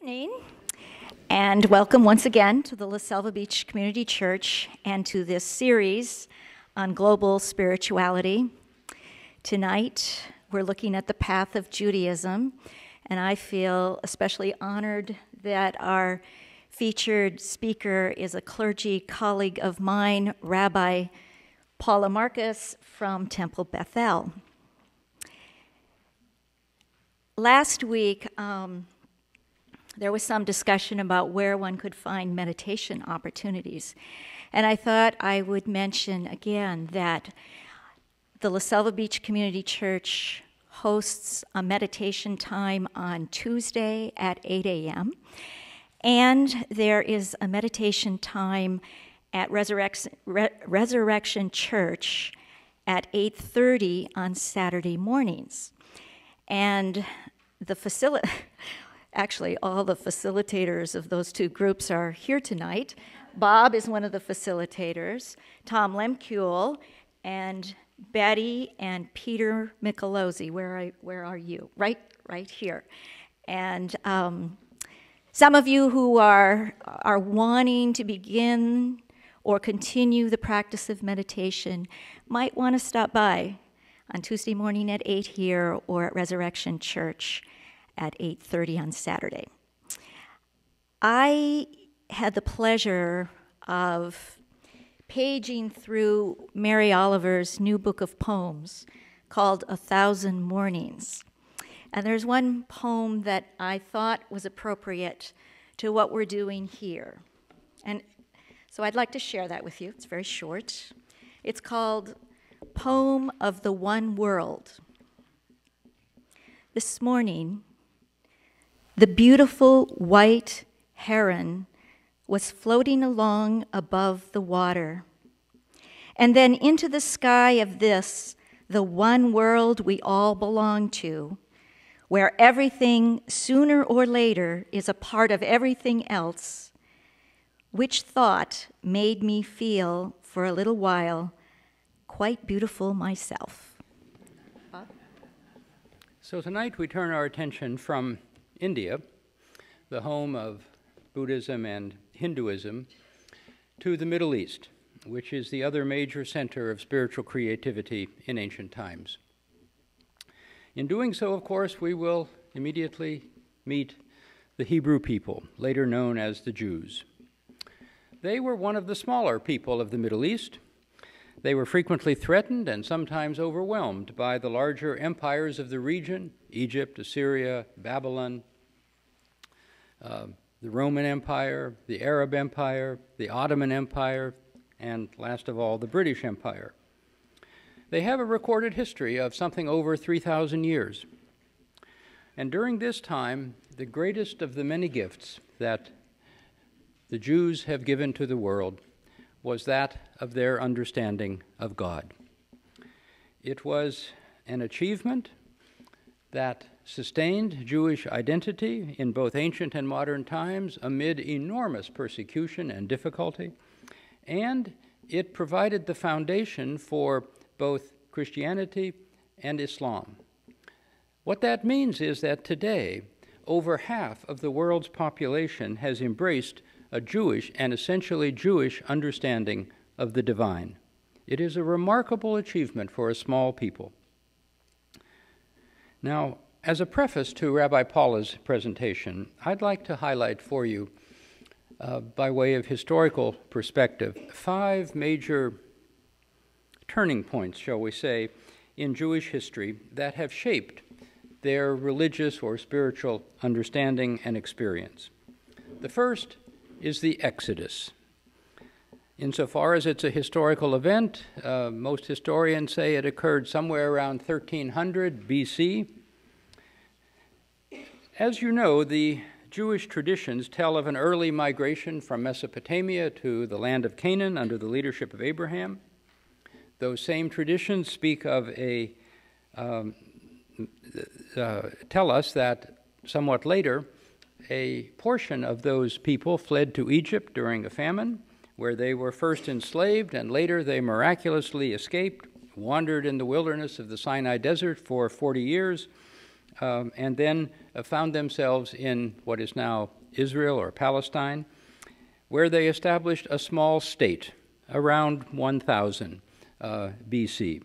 evening, and welcome once again to the La Selva Beach Community Church and to this series on global spirituality. Tonight, we're looking at the path of Judaism, and I feel especially honored that our featured speaker is a clergy colleague of mine, Rabbi Paula from Temple Bethel. Last week, there was some discussion about where one could find meditation opportunities. And I thought I would mention again that the La Selva Beach Community Church hosts a meditation time on Tuesday at 8 a.m. And there is a meditation time at Resurrection Church at 8:30 on Saturday mornings. And actually, all the facilitators of those two groups are here tonight. Bob is one of the facilitators, Tom Lemkuhl, and Betty and Peter Michelozzi. Where are you? Right here. And some of you who are wanting to begin or continue the practice of meditation might want to stop by on Tuesday morning at 8 here or at Resurrection Church at 8:30 on Saturday. I had the pleasure of paging through Mary Oliver's new book of poems called 1,000 Mornings. And there's one poem that I thought was appropriate to what we're doing here. And so I'd like to share that with you. It's very short. It's called Poem of the One World. This morning, the beautiful white heron was floating along above the water. And then into the sky of this, the one world we all belong to, where everything sooner or later is a part of everything else, which thought made me feel for a little while quite beautiful myself. Bob? So tonight we turn our attention from India, the home of Buddhism and Hinduism, to the Middle East, which is the other major center of spiritual creativity in ancient times. In doing so, of course, we will immediately meet the Hebrew people, later known as the Jews. They were one of the smaller people of the Middle East. They were frequently threatened and sometimes overwhelmed by the larger empires of the region, Egypt, Assyria, Babylon, the Roman Empire, the Arab Empire, the Ottoman Empire, and last of all, the British Empire. They have a recorded history of something over 3,000 years. And during this time, the greatest of the many gifts that the Jews have given to the world was that of their understanding of God. It was an achievement that sustained Jewish identity in both ancient and modern times amid enormous persecution and difficulty, and it provided the foundation for both Christianity and Islam. What that means is that today, over half of the world's population has embraced a Jewish and essentially Jewish understanding of the divine. It is a remarkable achievement for a small people. Now, as a preface to Rabbi Paula's presentation, I'd like to highlight for you, by way of historical perspective, 5 major turning points, shall we say, in Jewish history that have shaped their religious or spiritual understanding and experience. The first is the Exodus. Insofar as it's a historical event, most historians say it occurred somewhere around 1300 BC. As you know, the Jewish traditions tell of an early migration from Mesopotamia to the land of Canaan under the leadership of Abraham. Those same traditions speak of tell us that somewhat later, a portion of those people fled to Egypt during a famine, where they were first enslaved, and later they miraculously escaped, wandered in the wilderness of the Sinai Desert for 40 years, and then found themselves in what is now Israel or Palestine, where they established a small state around 1000 BC.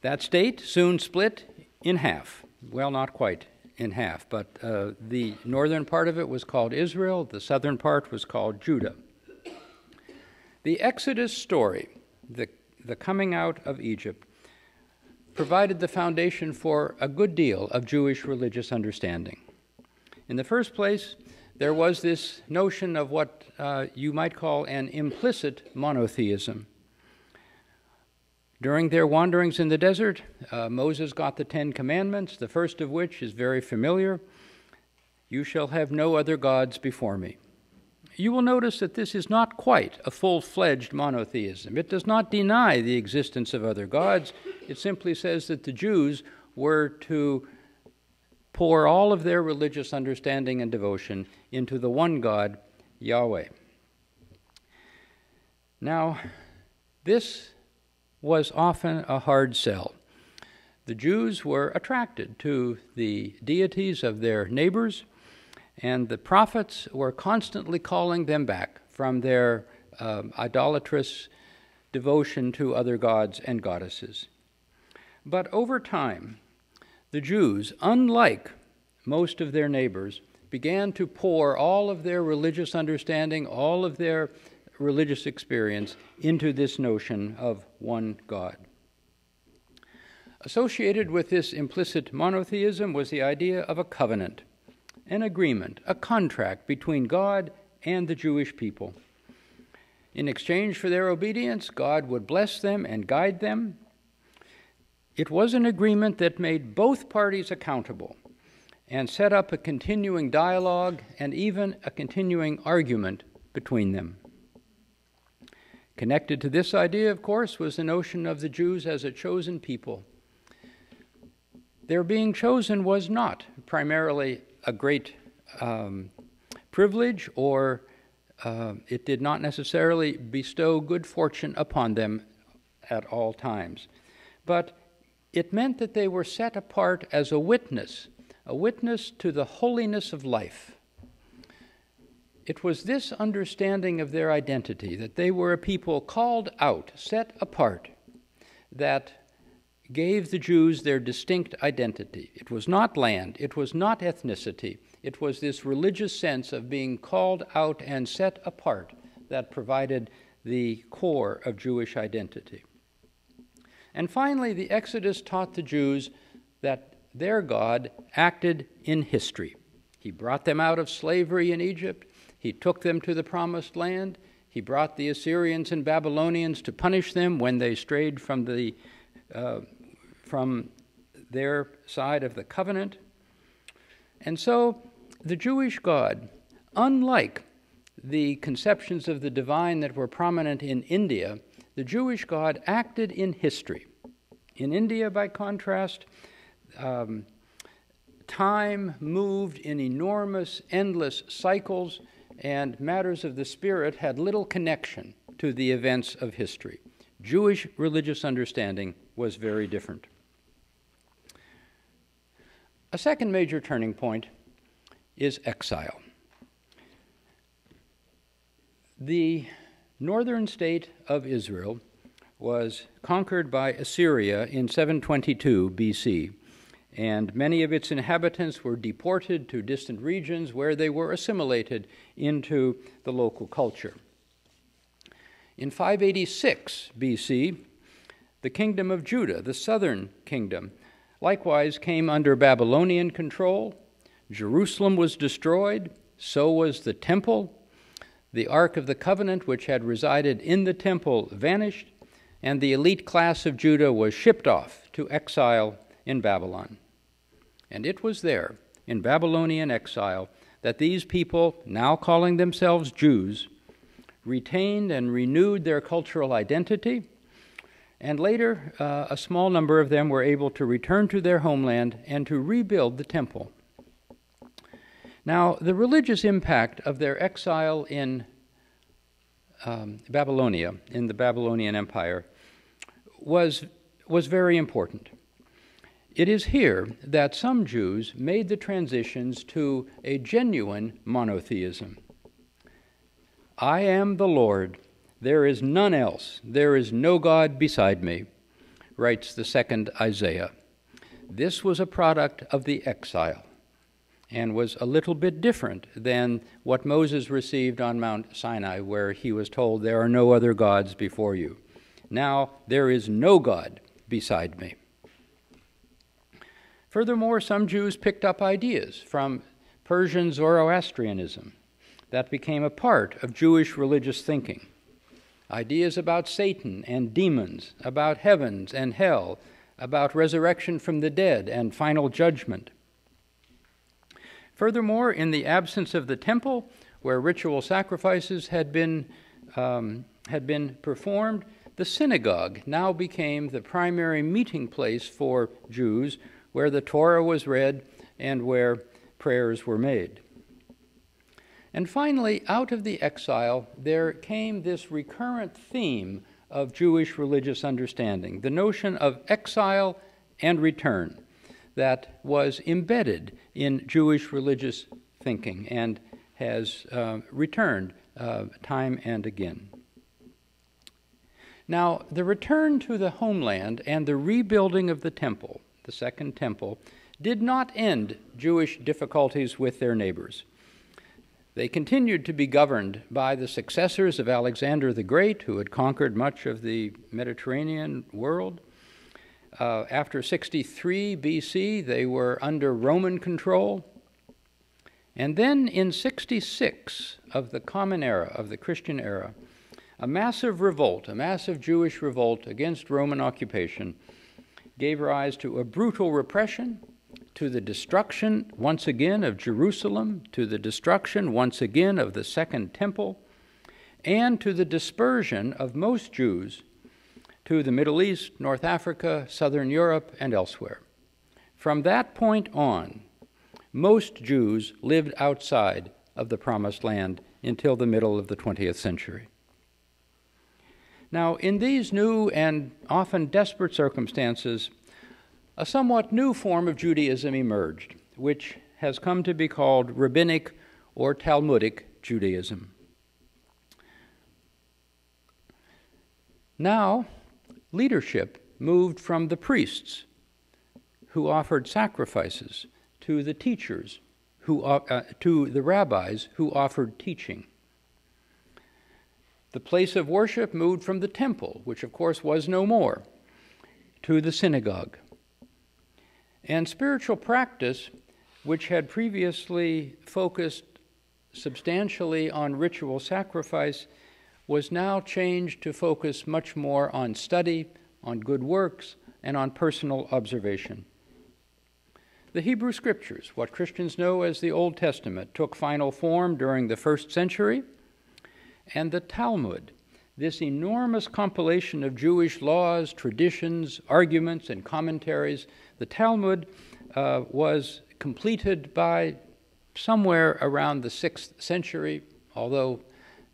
That state soon split in half. Well, not quite in half, but the northern part of it was called Israel, the southern part was called Judah. The Exodus story, the coming out of Egypt, provided the foundation for a good deal of Jewish religious understanding. In the first place, there was this notion of what you might call an implicit monotheism. During their wanderings in the desert, Moses got the 10 Commandments, the first of which is very familiar: "You shall have no other gods before me." You will notice that this is not quite a full-fledged monotheism. It does not deny the existence of other gods. It simply says that the Jews were to pour all of their religious understanding and devotion into the one God, Yahweh. Now, this was often a hard sell. The Jews were attracted to the deities of their neighbors, and the prophets were constantly calling them back from their idolatrous devotion to other gods and goddesses. But over time, the Jews, unlike most of their neighbors, began to pour all of their religious understanding, all of their religious experience into this notion of one God. Associated with this implicit monotheism was the idea of a covenant, an agreement, a contract between God and the Jewish people. In exchange for their obedience, God would bless them and guide them. It was an agreement that made both parties accountable and set up a continuing dialogue and even a continuing argument between them. Connected to this idea, of course, was the notion of the Jews as a chosen people. Their being chosen was not primarily a great privilege, or it did not necessarily bestow good fortune upon them at all times. But it meant that they were set apart as a witness to the holiness of life. It was this understanding of their identity, that they were a people called out, set apart, that gave the Jews their distinct identity. It was not land, it was not ethnicity, it was this religious sense of being called out and set apart that provided the core of Jewish identity. And finally, the Exodus taught the Jews that their God acted in history. He brought them out of slavery in Egypt, he took them to the Promised Land, he brought the Assyrians and Babylonians to punish them when they strayed from their side of the covenant. And so the Jewish God, unlike the conceptions of the divine that were prominent in India, the Jewish God acted in history. In India, by contrast, time moved in enormous, endless cycles, and matters of the spirit had little connection to the events of history. Jewish religious understanding was very different. A second major turning point is exile. The northern state of Israel was conquered by Assyria in 722 BC, and many of its inhabitants were deported to distant regions where they were assimilated into the local culture. In 586 BC, the kingdom of Judah, the southern kingdom, likewise came under Babylonian control. Jerusalem was destroyed, so was the temple. The Ark of the Covenant, which had resided in the temple, vanished, and the elite class of Judah was shipped off to exile in Babylon. And it was there, in Babylonian exile, that these people, now calling themselves Jews, retained and renewed their cultural identity, and later a small number of them were able to return to their homeland and to rebuild the temple. Now, the religious impact of their exile in Babylonia, in the Babylonian Empire, was very important. It is here that some Jews made the transitions to a genuine monotheism. I am the Lord. There is none else. There is no God beside me, writes the second Isaiah. This was a product of the exile and was a little bit different than what Moses received on Mount Sinai, where he was told, there are no other gods before you. Now, there is no God beside me. Furthermore, some Jews picked up ideas from Persian Zoroastrianism that became a part of Jewish religious thinking. Ideas about Satan and demons, about heavens and hell, about resurrection from the dead and final judgment. Furthermore, in the absence of the temple, where ritual sacrifices had been performed, the synagogue now became the primary meeting place for Jews, where the Torah was read and where prayers were made. And finally, out of the exile, there came this recurrent theme of Jewish religious understanding, the notion of exile and return that was embedded in Jewish religious thinking and has returned time and again. Now, the return to the homeland and the rebuilding of the temple, the Second Temple, did not end Jewish difficulties with their neighbors. They continued to be governed by the successors of Alexander the Great, who had conquered much of the Mediterranean world. After 63 BC, they were under Roman control. And then in 66 of the Common Era, of the Christian era, a massive revolt, a massive Jewish revolt against Roman occupation, gave rise to a brutal repression, to the destruction once again of Jerusalem, to the destruction once again of the Second Temple, and to the dispersion of most Jews to the Middle East, North Africa, Southern Europe, and elsewhere. From that point on, most Jews lived outside of the Promised Land until the middle of the 20th century. Now, in these new and often desperate circumstances, a somewhat new form of Judaism emerged, which has come to be called Rabbinic or Talmudic Judaism. Now, leadership moved from the priests, who offered sacrifices, to the teachers, to the rabbis, who offered teaching. The place of worship moved from the temple, which of course was no more, to the synagogue. And spiritual practice, which had previously focused substantially on ritual sacrifice, was now changed to focus much more on study, on good works, and on personal observation. The Hebrew Scriptures, what Christians know as the Old Testament, took final form during the 1st century, and the Talmud, this enormous compilation of Jewish laws, traditions, arguments, and commentaries, the Talmud was completed by somewhere around the 6th century, although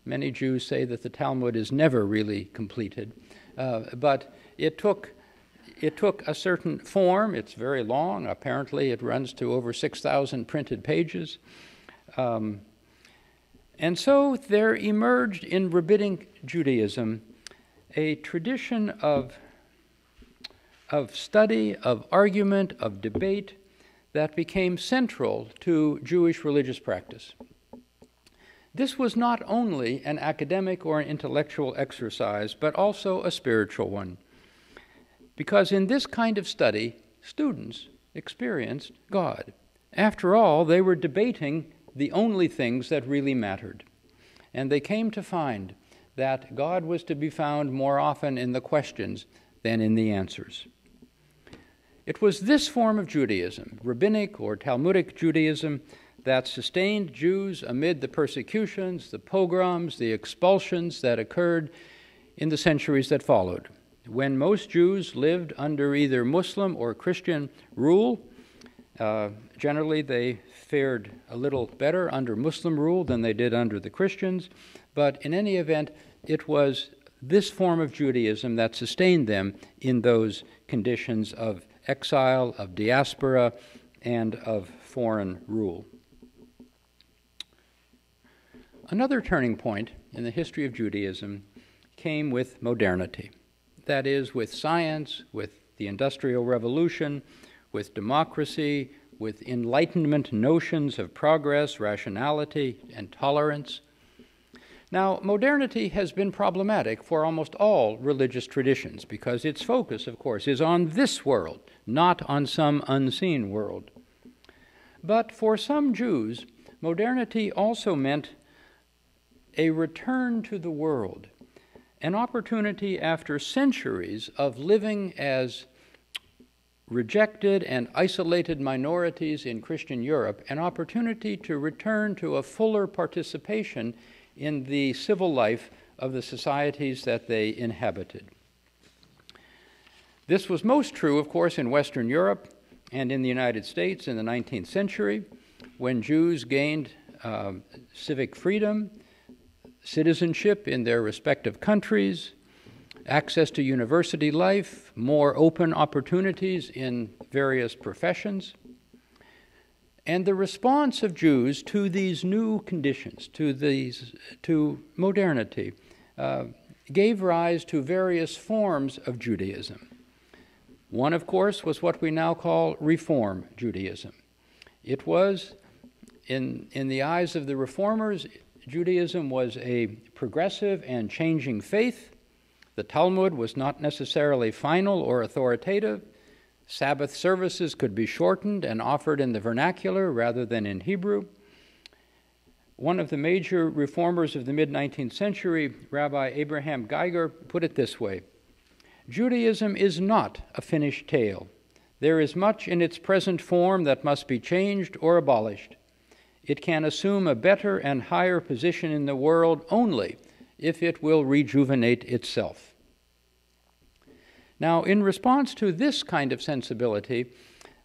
many Jews say that the Talmud is never really completed. But it took a certain form. It's very long. Apparently, it runs to over 6,000 printed pages. And so there emerged in Rabbinic Judaism a tradition of study, of argument, of debate that became central to Jewish religious practice. This was not only an academic or an intellectual exercise, but also a spiritual one, because in this kind of study, students experienced God. After all, they were debating the only things that really mattered. And they came to find that God was to be found more often in the questions than in the answers. It was this form of Judaism, Rabbinic or Talmudic Judaism, that sustained Jews amid the persecutions, the pogroms, the expulsions that occurred in the centuries that followed. When most Jews lived under either Muslim or Christian rule, generally they fared a little better under Muslim rule than they did under the Christians, but in any event, it was this form of Judaism that sustained them in those conditions of exile, of diaspora, and of foreign rule. Another turning point in the history of Judaism came with modernity. That is, with science, with the Industrial Revolution, with democracy, with Enlightenment notions of progress, rationality, and tolerance. Now, modernity has been problematic for almost all religious traditions because its focus, of course, is on this world, not on some unseen world. But for some Jews, modernity also meant a return to the world, an opportunity after centuries of living as rejected and isolated minorities in Christian Europe, an opportunity to return to a fuller participation in the civil life of the societies that they inhabited. This was most true, of course, in Western Europe and in the United States in the 19th century, when Jews gained civic freedom, citizenship in their respective countries, access to university life, more open opportunities in various professions. And the response of Jews to these new conditions, to modernity, gave rise to various forms of Judaism. One, of course, was what we now call Reform Judaism. It was, in the eyes of the Reformers, Judaism was a progressive and changing faith. The Talmud was not necessarily final or authoritative. Sabbath services could be shortened and offered in the vernacular rather than in Hebrew. One of the major reformers of the mid-19th century, Rabbi Abraham Geiger, put it this way: Judaism is not a finished tale. There is much in its present form that must be changed or abolished. It can assume a better and higher position in the world only if it will rejuvenate itself. Now, in response to this kind of sensibility,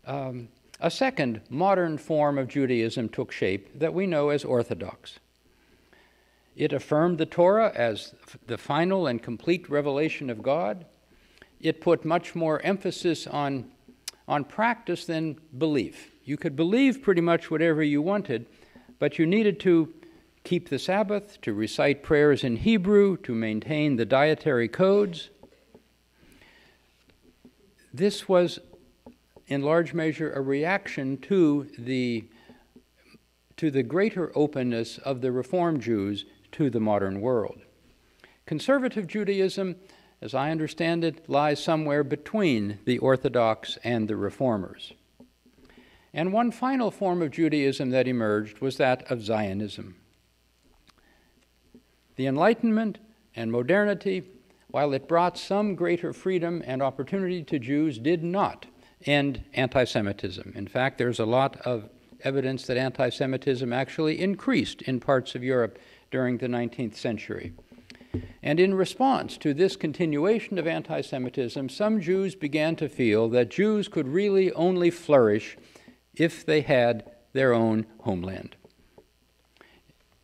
a second modern form of Judaism took shape that we know as Orthodox. It affirmed the Torah as the final and complete revelation of God. It put much more emphasis on practice than belief. You could believe pretty much whatever you wanted, but you needed to keep the Sabbath, to recite prayers in Hebrew, to maintain the dietary codes. This was, in large measure, a reaction to the greater openness of the Reform Jews to the modern world. Conservative Judaism, as I understand it, lies somewhere between the Orthodox and the Reformers. And one final form of Judaism that emerged was that of Zionism. The Enlightenment and modernity, while it brought some greater freedom and opportunity to Jews, did not end anti-Semitism. In fact, there's a lot of evidence that anti-Semitism actually increased in parts of Europe during the 19th century. And in response to this continuation of anti-Semitism, some Jews began to feel that Jews could really only flourish if they had their own homeland.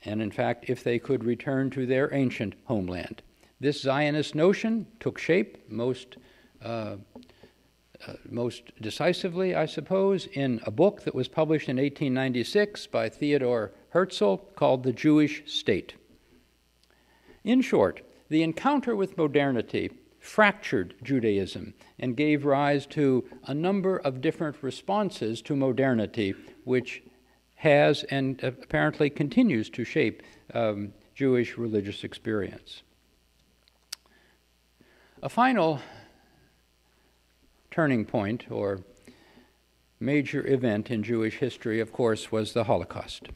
And in fact, if they could return to their ancient homeland. This Zionist notion took shape most decisively, I suppose, in a book that was published in 1896 by Theodor Herzl called The Jewish State. In short, the encounter with modernity fractured Judaism and gave rise to a number of different responses to modernity, which has and apparently continues to shape Jewish religious experience. A final turning point or major event in Jewish history, of course, was the Holocaust.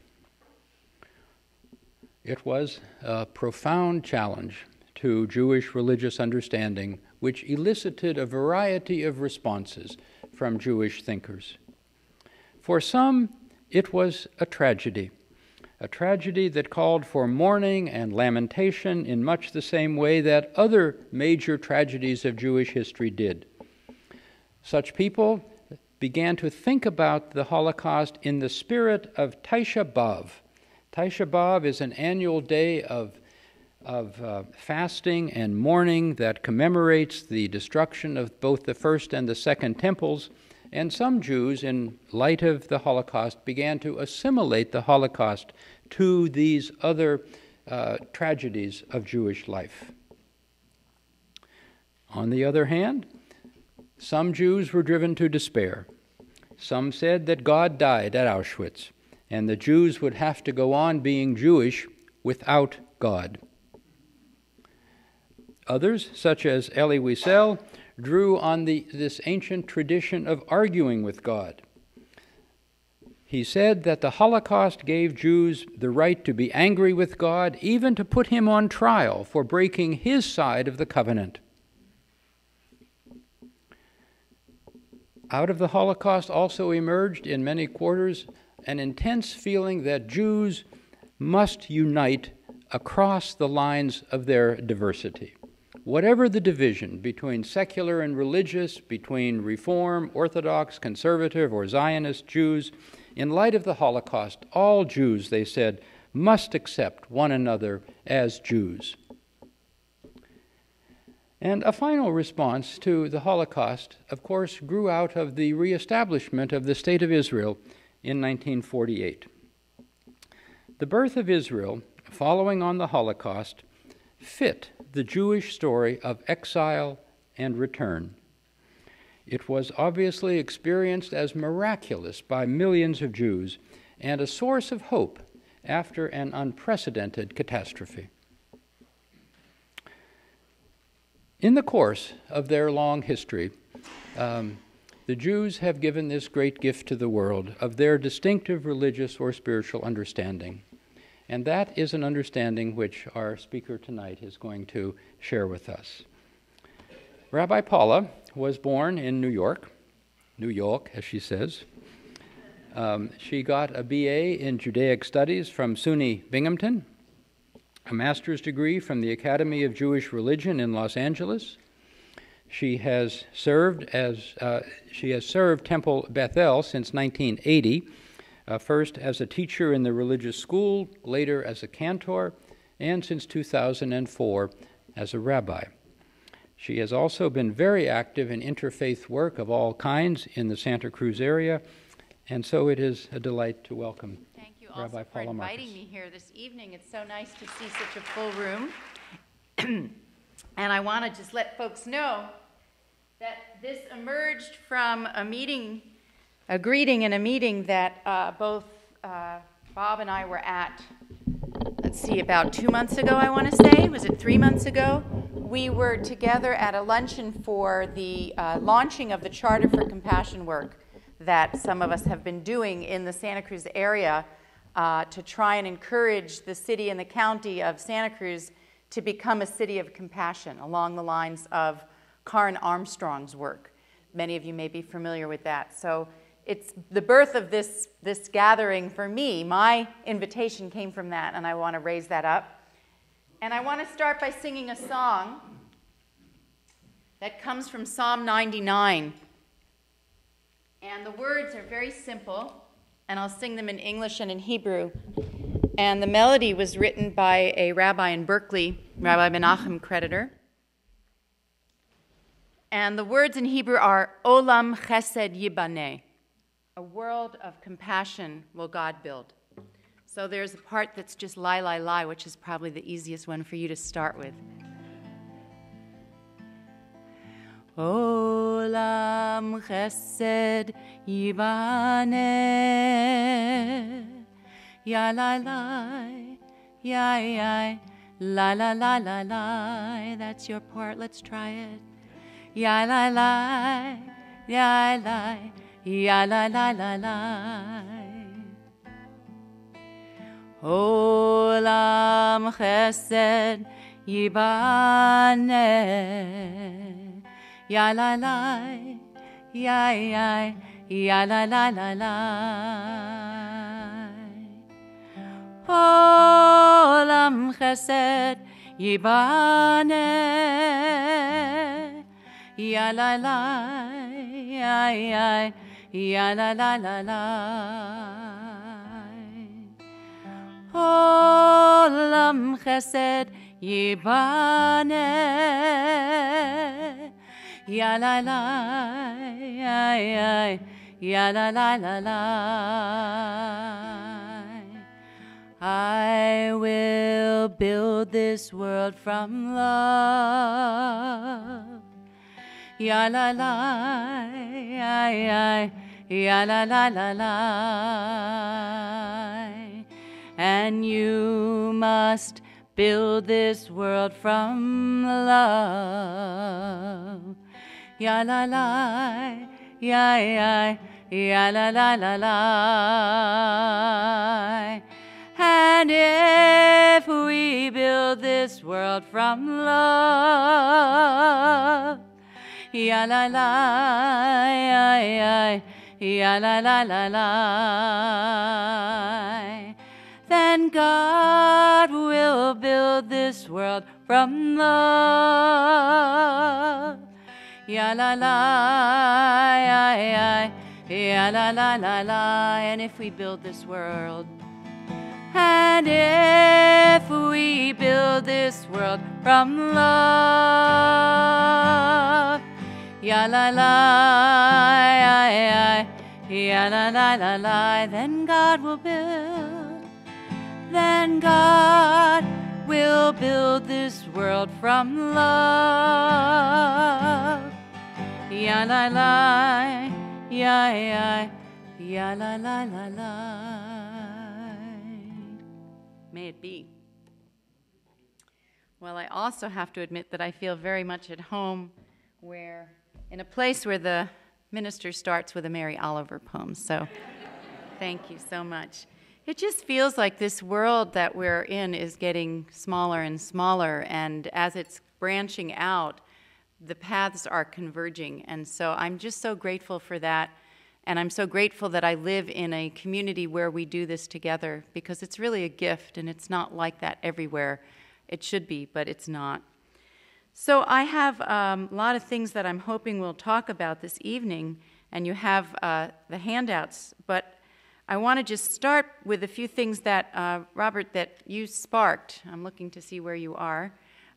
It was a profound challenge to Jewish religious understanding, which elicited a variety of responses from Jewish thinkers. For some, it was a tragedy that called for mourning and lamentation in much the same way that other major tragedies of Jewish history did. Such people began to think about the Holocaust in the spirit of Tisha B'Av. Tisha B'Av is an annual day of of fasting and mourning that commemorates the destruction of both the first and the second temples, and some Jews, in light of the Holocaust, began to assimilate the Holocaust to these other tragedies of Jewish life. On the other hand, some Jews were driven to despair. Some said that God died at Auschwitz, and the Jews would have to go on being Jewish without God. Others, such as Elie Wiesel, drew on this ancient tradition of arguing with God. He said that the Holocaust gave Jews the right to be angry with God, even to put him on trial for breaking his side of the covenant. Out of the Holocaust also emerged in many quarters an intense feeling that Jews must unite across the lines of their diversity. Whatever the division between secular and religious, between Reform, Orthodox, Conservative, or Zionist Jews, in light of the Holocaust, all Jews, they said, must accept one another as Jews. And a final response to the Holocaust, of course, grew out of the reestablishment of the State of Israel in 1948. The birth of Israel, following on the Holocaust, fit the Jewish story of exile and return. It was obviously experienced as miraculous by millions of Jews and a source of hope after an unprecedented catastrophe. In the course of their long history, the Jews have given this great gift to the world of their distinctive religious or spiritual understanding. And that is an understanding which our speaker tonight is going to share with us. Rabbi Paula was born in New York, as she says. She got a BA in Judaic Studies from SUNY Binghamton, a master's degree from the Academy of Jewish Religion in Los Angeles. She has served Temple Bethel since 1980, first as a teacher in the religious school, later as a cantor, and since 2004 as a rabbi. She has also been very active in interfaith work of all kinds in the Santa Cruz area, and so it is a delight to welcome Rabbi Paula for Marcus. inviting me here this evening. It's so nice to see such a full room. And I want to just let folks know that this emerged from a greeting in a meeting that both Bob and I were at, about 2 months ago, I want to say. Was it 3 months ago? We were together at a luncheon for the launching of the Charter for Compassion work that some of us have been doing in the Santa Cruz area to try and encourage the city and the county of Santa Cruz to become a city of compassion along the lines of Karen Armstrong's work. Many of you may be familiar with that. So it's the birth of this gathering for me. My invitation came from that, and I want to raise that up. And I want to start by singing a song that comes from Psalm 99. And the words are very simple, and I'll sing them in English and in Hebrew. And the melody was written by a rabbi in Berkeley, Rabbi Menachem Creditor. And the words in Hebrew are, Olam Chesed Yibaneh. A world of compassion will God build. So there's a part that's just lie, lie, lie, which is probably the easiest one for you to start with. Olam Chesed Yibaneh. Ya la la, ya ya, la la la la la. That's your part. Let's try it. Ya la la, ya la, ya la la la la. Olam Chesed Yibaneh. Ya la la, ya ya, ya la la la la. Olam Chesed Yibaneh. Ya la la, ya ya, ya la la la la. Olam Chesed chesed yibaneh. Ya la la, ya la la la la. I will build this world from love. Ya la la, ya la la la la. And you must build this world from love. Ya la la, ya la la la la. And if we build this world from love, ya la la, ya la la la la, then God will build this world from love. Ya la la, ya la la la la. And if we build this world, and if we build this world from love, ya la la, ya la la la la, then God will build. Then God will build this world from love. Ya la la, ya la la la la. May it be. Well, I also have to admit that I feel very much at home in a place where the minister starts with a Mary Oliver poem. So thank you so much. It just feels like this world that we're in is getting smaller and smaller, and as it's branching out, the paths are converging. And so I'm just so grateful for that. And I'm so grateful that I live in a community where we do this together, because it's really a gift, and it's not like that everywhere. It should be, but it's not. So I have a lot of things that I'm hoping we'll talk about this evening, and you have the handouts. But I want to just start with a few things that, Robert, that you sparked. I'm looking to see where you are.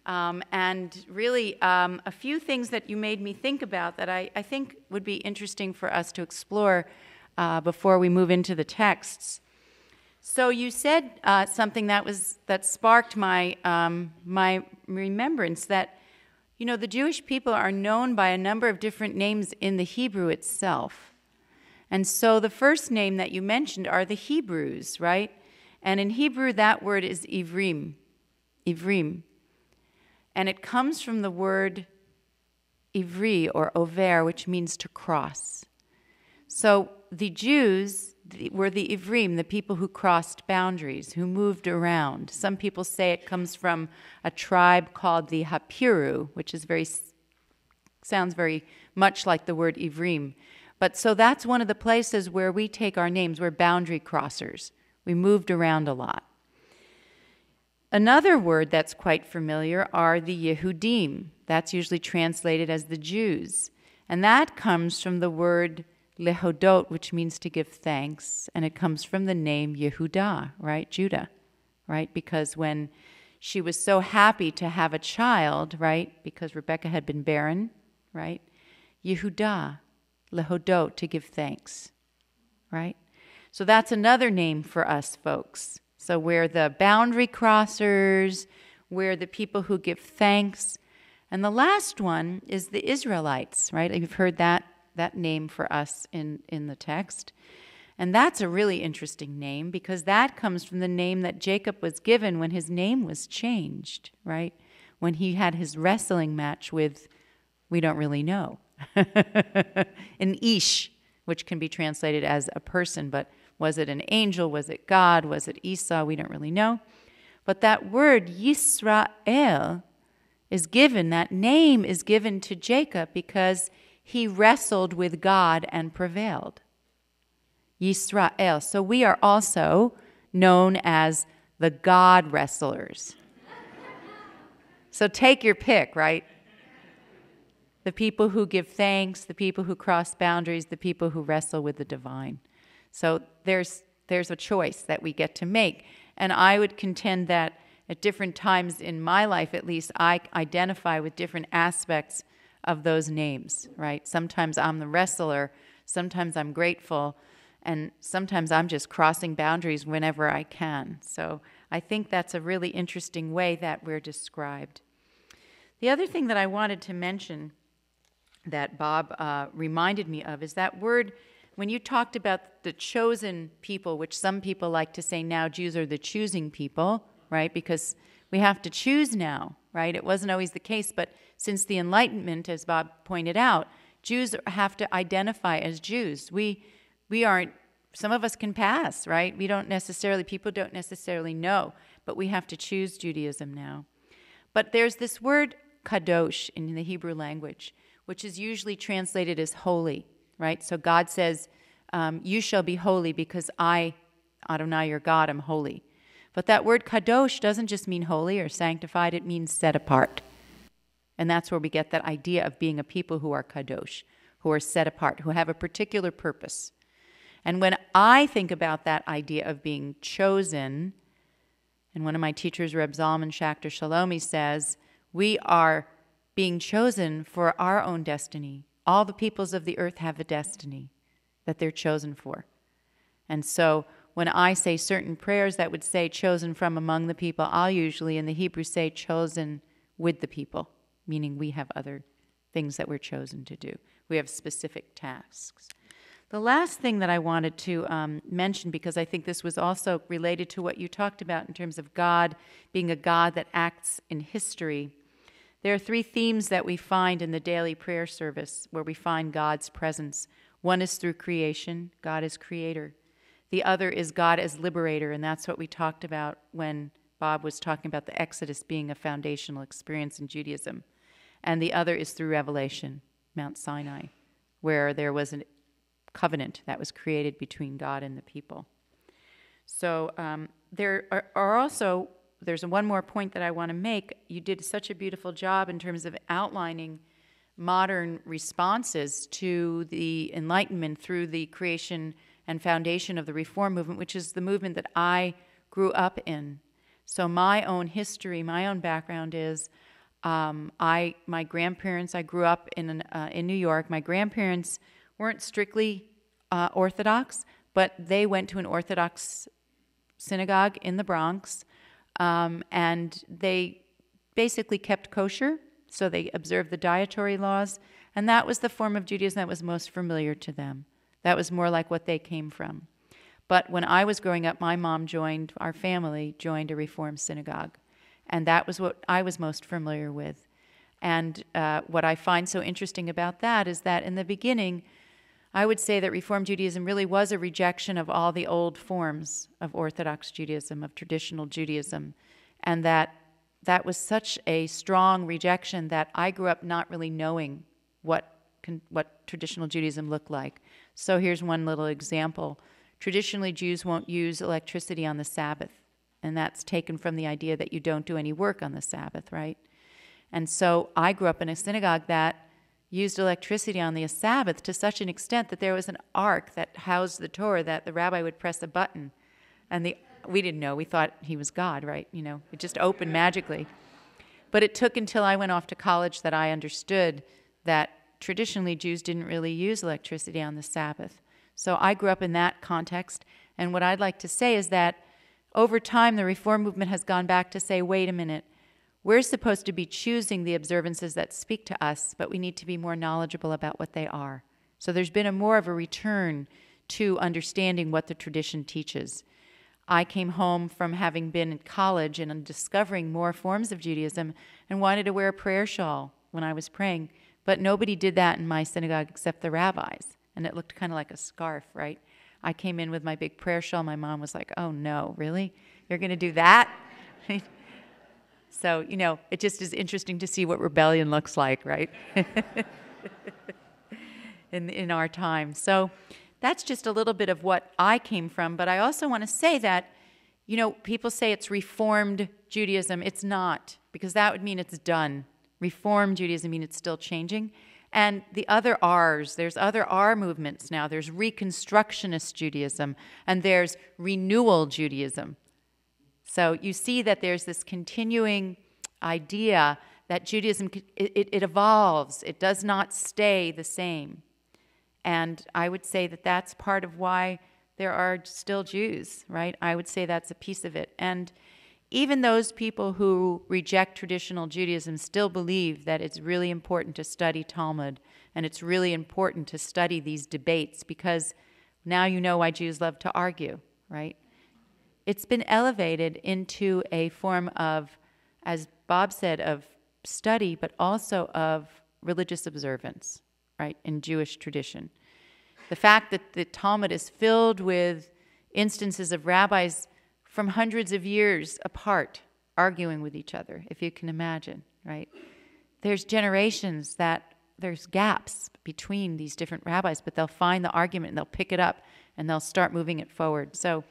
And really a few things that you made me think about that I think would be interesting for us to explore before we move into the texts. So you said something that sparked my my remembrance that, you know, the Jewish people are known by a number of different names in the Hebrew itself. And so the first name that you mentioned are the Hebrews, right? And in Hebrew that word is Ivrim. And it comes from the word ivri or over, which means to cross. So the Jews were the Ivrim, the people who crossed boundaries, who moved around. Some people say it comes from a tribe called the Hapiru, which is sounds very much like the word Ivrim. But so that's one of the places where we take our names. We're boundary crossers. We moved around a lot. Another word that's quite familiar are the Yehudim. That's usually translated as the Jews. And that comes from the word lehodot, which means to give thanks. And it comes from the name Yehudah, right? Judah, right? Because when she was so happy to have a child, right? Because Rebecca had been barren, right? Yehudah, lehodot, to give thanks, right? So that's another name for us folks. So we're the boundary crossers, we're the people who give thanks. And the last one is the Israelites, right? You've heard that name for us in the text. And that's a really interesting name because that comes from the name that Jacob was given when his name was changed, right? When he had his wrestling match with, we don't really know, an Ish, which can be translated as a person, but was it an angel? Was it God? Was it Esau? We don't really know. But that word Yisrael is given, that name is given to Jacob because he wrestled with God and prevailed. Yisrael. So we are also known as the God wrestlers. So take your pick, right? The people who give thanks, the people who cross boundaries, the people who wrestle with the divine. So there's a choice that we get to make. And I would contend that at different times in my life, at least, I identify with different aspects of those names, right? Sometimes I'm the wrestler, sometimes I'm grateful, and sometimes I'm just crossing boundaries whenever I can. So I think that's a really interesting way that we're described. The other thing that I wanted to mention that Bob reminded me of is that word, when you talked about the chosen people, which some people like to say now Jews are the choosing people, right? Because we have to choose now, right? It wasn't always the case, but since the Enlightenment, as Bob pointed out, Jews have to identify as Jews. We aren't, some of us can pass, right? People don't necessarily know, but we have to choose Judaism now. But there's this word kadosh in the Hebrew language, which is usually translated as holy, right? So God says, you shall be holy because I, Adonai, your God, am holy. But that word kadosh doesn't just mean holy or sanctified, it means set apart. And that's where we get that idea of being a people who are kadosh, who are set apart, who have a particular purpose. And when I think about that idea of being chosen, and one of my teachers, Reb Zalman Schachter Shalomi, says, we are being chosen for our own destiny. All the peoples of the earth have a destiny that they're chosen for. And so when I say certain prayers that would say chosen from among the people, I'll usually in the Hebrew say chosen with the people, meaning we have other things that we're chosen to do. We have specific tasks. The last thing that I wanted to mention, because I think this was also related to what you talked about in terms of God being a God that acts in history, there are three themes that we find in the daily prayer service where we find God's presence. One is through creation. God is creator. The other is God as liberator, and that's what we talked about when Bob was talking about the Exodus being a foundational experience in Judaism. And the other is through revelation, Mount Sinai, where there was a covenant that was created between God and the people. So there's one more point that I want to make. You did such a beautiful job in terms of outlining modern responses to the Enlightenment through the creation and foundation of the Reform movement, which is the movement that I grew up in. So my own history, my own background is my grandparents, I grew up in New York. My grandparents weren't strictly Orthodox, but they went to an Orthodox synagogue in the Bronx, and they basically kept kosher, so they observed the dietary laws, and that was the form of Judaism that was most familiar to them. That was more like what they came from. But when I was growing up, my mom our family joined a Reform synagogue, and that was what I was most familiar with. And what I find so interesting about that is that in the beginning, I would say that Reform Judaism really was a rejection of all the old forms of Orthodox Judaism, of traditional Judaism, and that was such a strong rejection that I grew up not really knowing what traditional Judaism looked like. So here's one little example. Traditionally, Jews won't use electricity on the Sabbath, and that's taken from the idea that you don't do any work on the Sabbath, right? And so I grew up in a synagogue that used electricity on the Sabbath to such an extent that there was an ark that housed the Torah that the rabbi would press a button. And we didn't know. We thought he was God, right? You know, it just opened magically. But it took until I went off to college that I understood that traditionally Jews didn't really use electricity on the Sabbath. So I grew up in that context. And what I'd like to say is that over time, the Reform movement has gone back to say, wait a minute, we're supposed to be choosing the observances that speak to us, but we need to be more knowledgeable about what they are. So there's been more of a return to understanding what the tradition teaches. I came home from having been in college and discovering more forms of Judaism and wanted to wear a prayer shawl when I was praying, but nobody did that in my synagogue except the rabbis, and it looked kind of like a scarf, right? I came in with my big prayer shawl. My mom was like, oh, no, really? You're going to do that? So, you know, it just is interesting to see what rebellion looks like, right? in our time. So that's just a little bit of what I came from. But I also want to say that, you know, people say it's Reformed Judaism. It's not, because that would mean it's done. Reformed Judaism means it's still changing. And the other R's, there's other R movements now. There's Reconstructionist Judaism, and there's Renewal Judaism. So you see that there's this continuing idea that Judaism, it evolves. It does not stay the same. And I would say that that's part of why there are still Jews, right? I would say that's a piece of it. And even those people who reject traditional Judaism still believe that it's really important to study Talmud, and it's really important to study these debates, because now you know why Jews love to argue, right? It's been elevated into a form of, as Bob said, of study, but also of religious observance, right, in Jewish tradition. The fact that the Talmud is filled with instances of rabbis from hundreds of years apart arguing with each other, if you can imagine, right? There's generations that there's gaps between these different rabbis, but they'll find the argument and they'll pick it up and they'll start moving it forward. So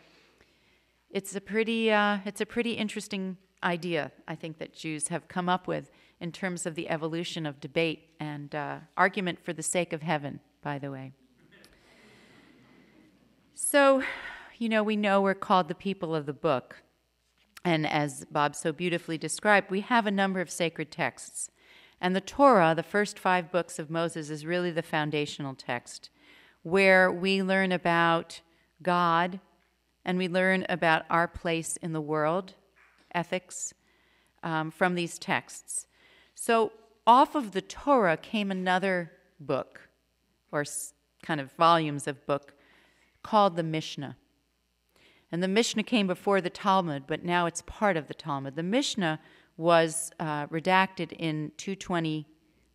it's a pretty interesting idea, I think, that Jews have come up with in terms of the evolution of debate and argument for the sake of heaven, by the way. So, we know we're called the people of the book. And as Bob so beautifully described, we have a number of sacred texts. And the Torah, the first 5 books of Moses, is really the foundational text, where we learn about God and we learn about our place in the world, ethics, from these texts. So off of the Torah came another book, or kind of volumes of book, called the Mishnah. And the Mishnah came before the Talmud, but now it's part of the Talmud. The Mishnah was redacted in 220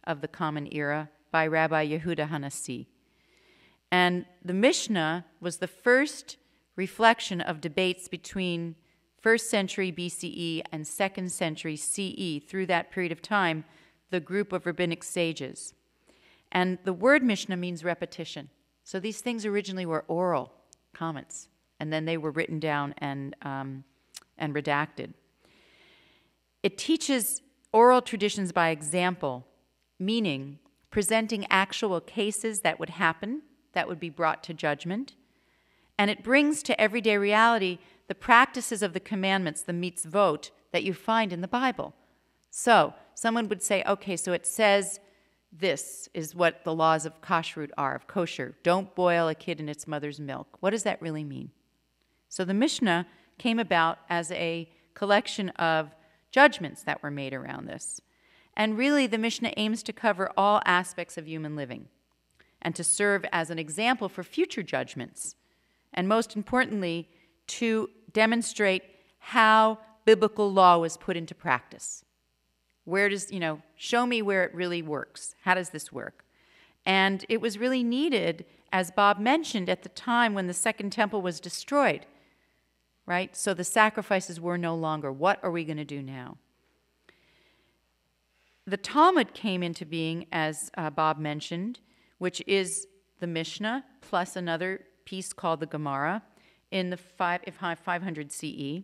of the Common Era by Rabbi Yehuda Hanassi. And the Mishnah was the first reflection of debates between 1st century BCE and 2nd century CE. Through that period of time, the group of rabbinic sages. And the word Mishnah means repetition. So these things originally were oral comments, and then they were written down and redacted. It teaches oral traditions by example, meaning presenting actual cases that would happen, that would be brought to judgment. And it brings to everyday reality the practices of the commandments, the mitzvot, that you find in the Bible. So someone would say, okay, so it says this is what the laws of kashrut are, of kosher. Don't boil a kid in its mother's milk. What does that really mean? So the Mishnah came about as a collection of judgments that were made around this. And really, the Mishnah aims to cover all aspects of human living and to serve as an example for future judgments. And most importantly, to demonstrate how biblical law was put into practice. Where does, show me where it really works. How does this work? And it was really needed, as Bob mentioned, at the time when the Second Temple was destroyed, right? So the sacrifices were no longer. What are we going to do now? The Talmud came into being, as Bob mentioned, which is the Mishnah plus another piece called the Gemara in the 500 CE.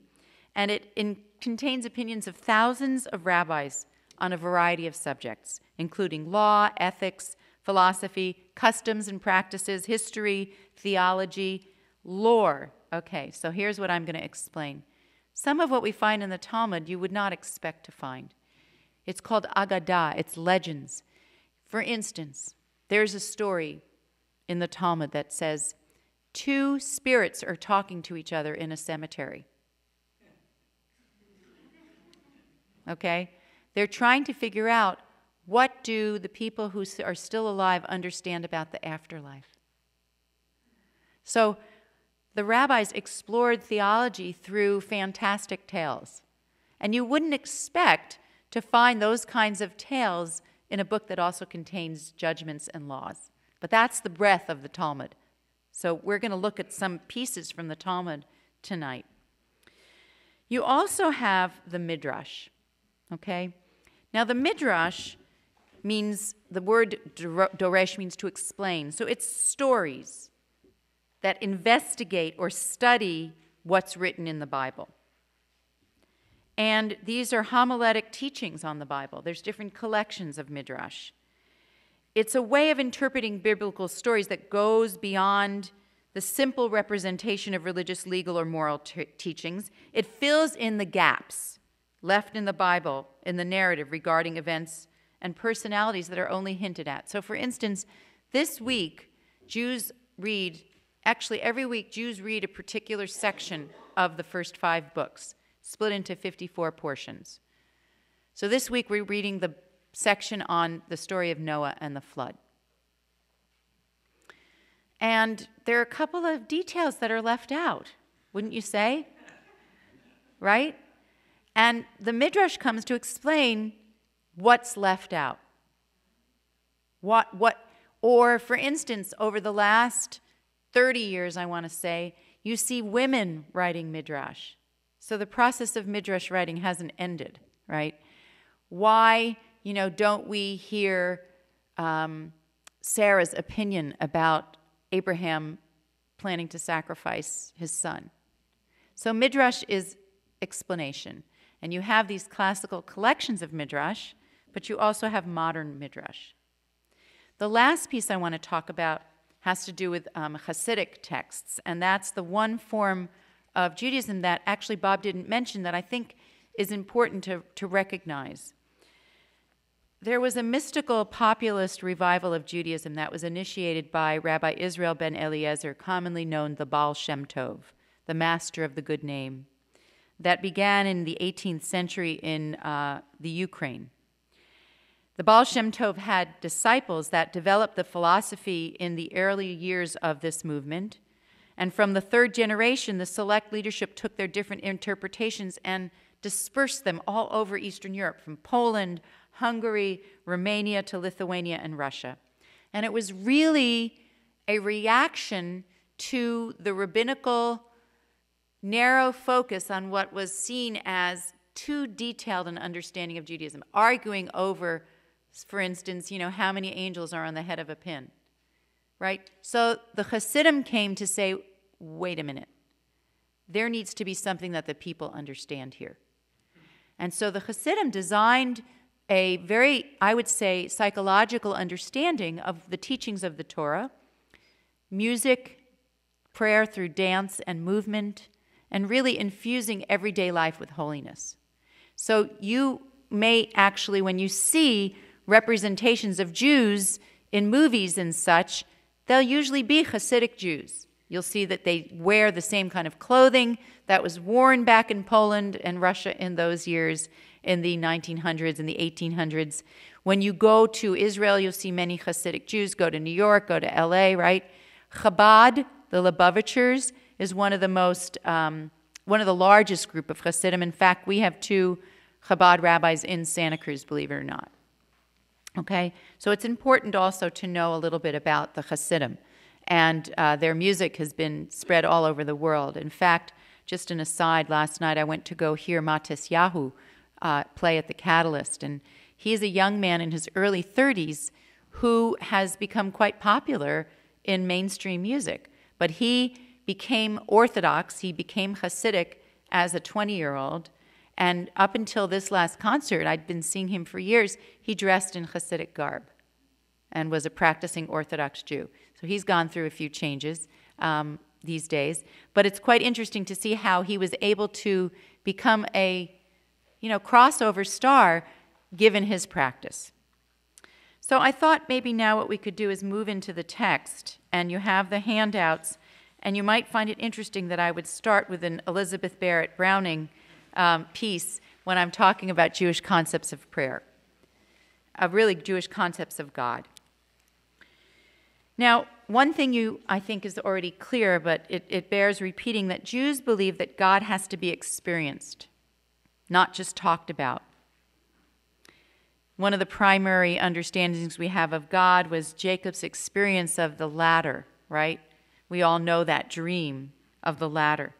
And it contains opinions of thousands of rabbis on a variety of subjects, including law, ethics, philosophy, customs and practices, history, theology, lore. Okay, so here's what I'm going to explain. Some of what we find in the Talmud you would not expect to find. It's called Agadah, it's legends. For instance, there's a story in the Talmud that says 2 spirits are talking to each other in a cemetery. Okay? They're trying to figure out, what do the people who are still alive understand about the afterlife? So the rabbis explored theology through fantastic tales. And you wouldn't expect to find those kinds of tales in a book that also contains judgments and laws. But that's the breadth of the Talmud. So we're going to look at some pieces from the Talmud tonight. You also have the Midrash, okay? Now the Midrash means, the word doresh means to explain. So it's stories that investigate or study what's written in the Bible. And these are homiletic teachings on the Bible. There's different collections of Midrash. It's a way of interpreting biblical stories that goes beyond the simple representation of religious, legal, or moral teachings. It fills in the gaps left in the Bible, in the narrative regarding events and personalities that are only hinted at. So for instance, this week, every week Jews read a particular section of the first 5 books, split into 54 portions. So this week we're reading the section on the story of Noah and the flood. And there are a couple of details that are left out, wouldn't you say? Right? And the Midrash comes to explain what's left out. Or for instance, over the last 30 years, I want to say, you see women writing Midrash. So the process of Midrash writing hasn't ended, right? Why, don't we hear Sarah's opinion about Abraham planning to sacrifice his son? So Midrash is explanation. And you have these classical collections of Midrash, but you also have modern Midrash. The last piece I want to talk about has to do with Hasidic texts, and that's the one form of Judaism that actually Bob didn't mention that I think is important to recognize. There was a mystical populist revival of Judaism that was initiated by Rabbi Israel ben Eliezer, commonly known the Baal Shem Tov, the master of the good name, that began in the 18th century in the Ukraine. The Baal Shem Tov had disciples that developed the philosophy in the early years of this movement, and from the 3rd generation, the select leadership took their different interpretations and dispersed them all over Eastern Europe, from Poland, Hungary, Romania to Lithuania and Russia. And it was really a reaction to the rabbinical narrow focus on what was seen as too detailed an understanding of Judaism, arguing over, for instance, how many angels are on the head of a pin, right? So the Hasidim came to say, wait a minute, there needs to be something that the people understand here. And so the Hasidim designed a very, I would say, psychological understanding of the teachings of the Torah, music, prayer through dance and movement, and really infusing everyday life with holiness. So you may actually, when you see representations of Jews in movies and such, they'll usually be Hasidic Jews. You'll see that they wear the same kind of clothing that was worn back in Poland and Russia in those years, in the 1900s and the 1800s. When you go to Israel, you'll see many Hasidic Jews. Go to New York, go to LA, right? Chabad, the Lubavitchers, is one of the largest group of Hasidim. In fact, we have 2 Chabad rabbis in Santa Cruz, believe it or not. Okay, so it's important also to know a little bit about the Hasidim, and their music has been spread all over the world. In fact, just an aside, last night I went to go hear Matisyahu play at the Catalyst, and he is a young man in his early 30s who has become quite popular in mainstream music. But he became Orthodox, he became Hasidic as a 20-year-old, and up until this last concert, I'd been seeing him for years, he dressed in Hasidic garb and was a practicing Orthodox Jew. So he's gone through a few changes these days. But it's quite interesting to see how he was able to become a crossover star given his practice. So I thought maybe now what we could do is move into the text, and you have the handouts, and you might find it interesting that I would start with an Elizabeth Barrett Browning piece when I'm talking about Jewish concepts of prayer, really Jewish concepts of God. Now, one thing I think is already clear, but it bears repeating, that Jews believe that God has to be experienced, not just talked about. One of the primary understandings we have of God was Jacob's experience of the ladder, right? We all know that dream of the ladder.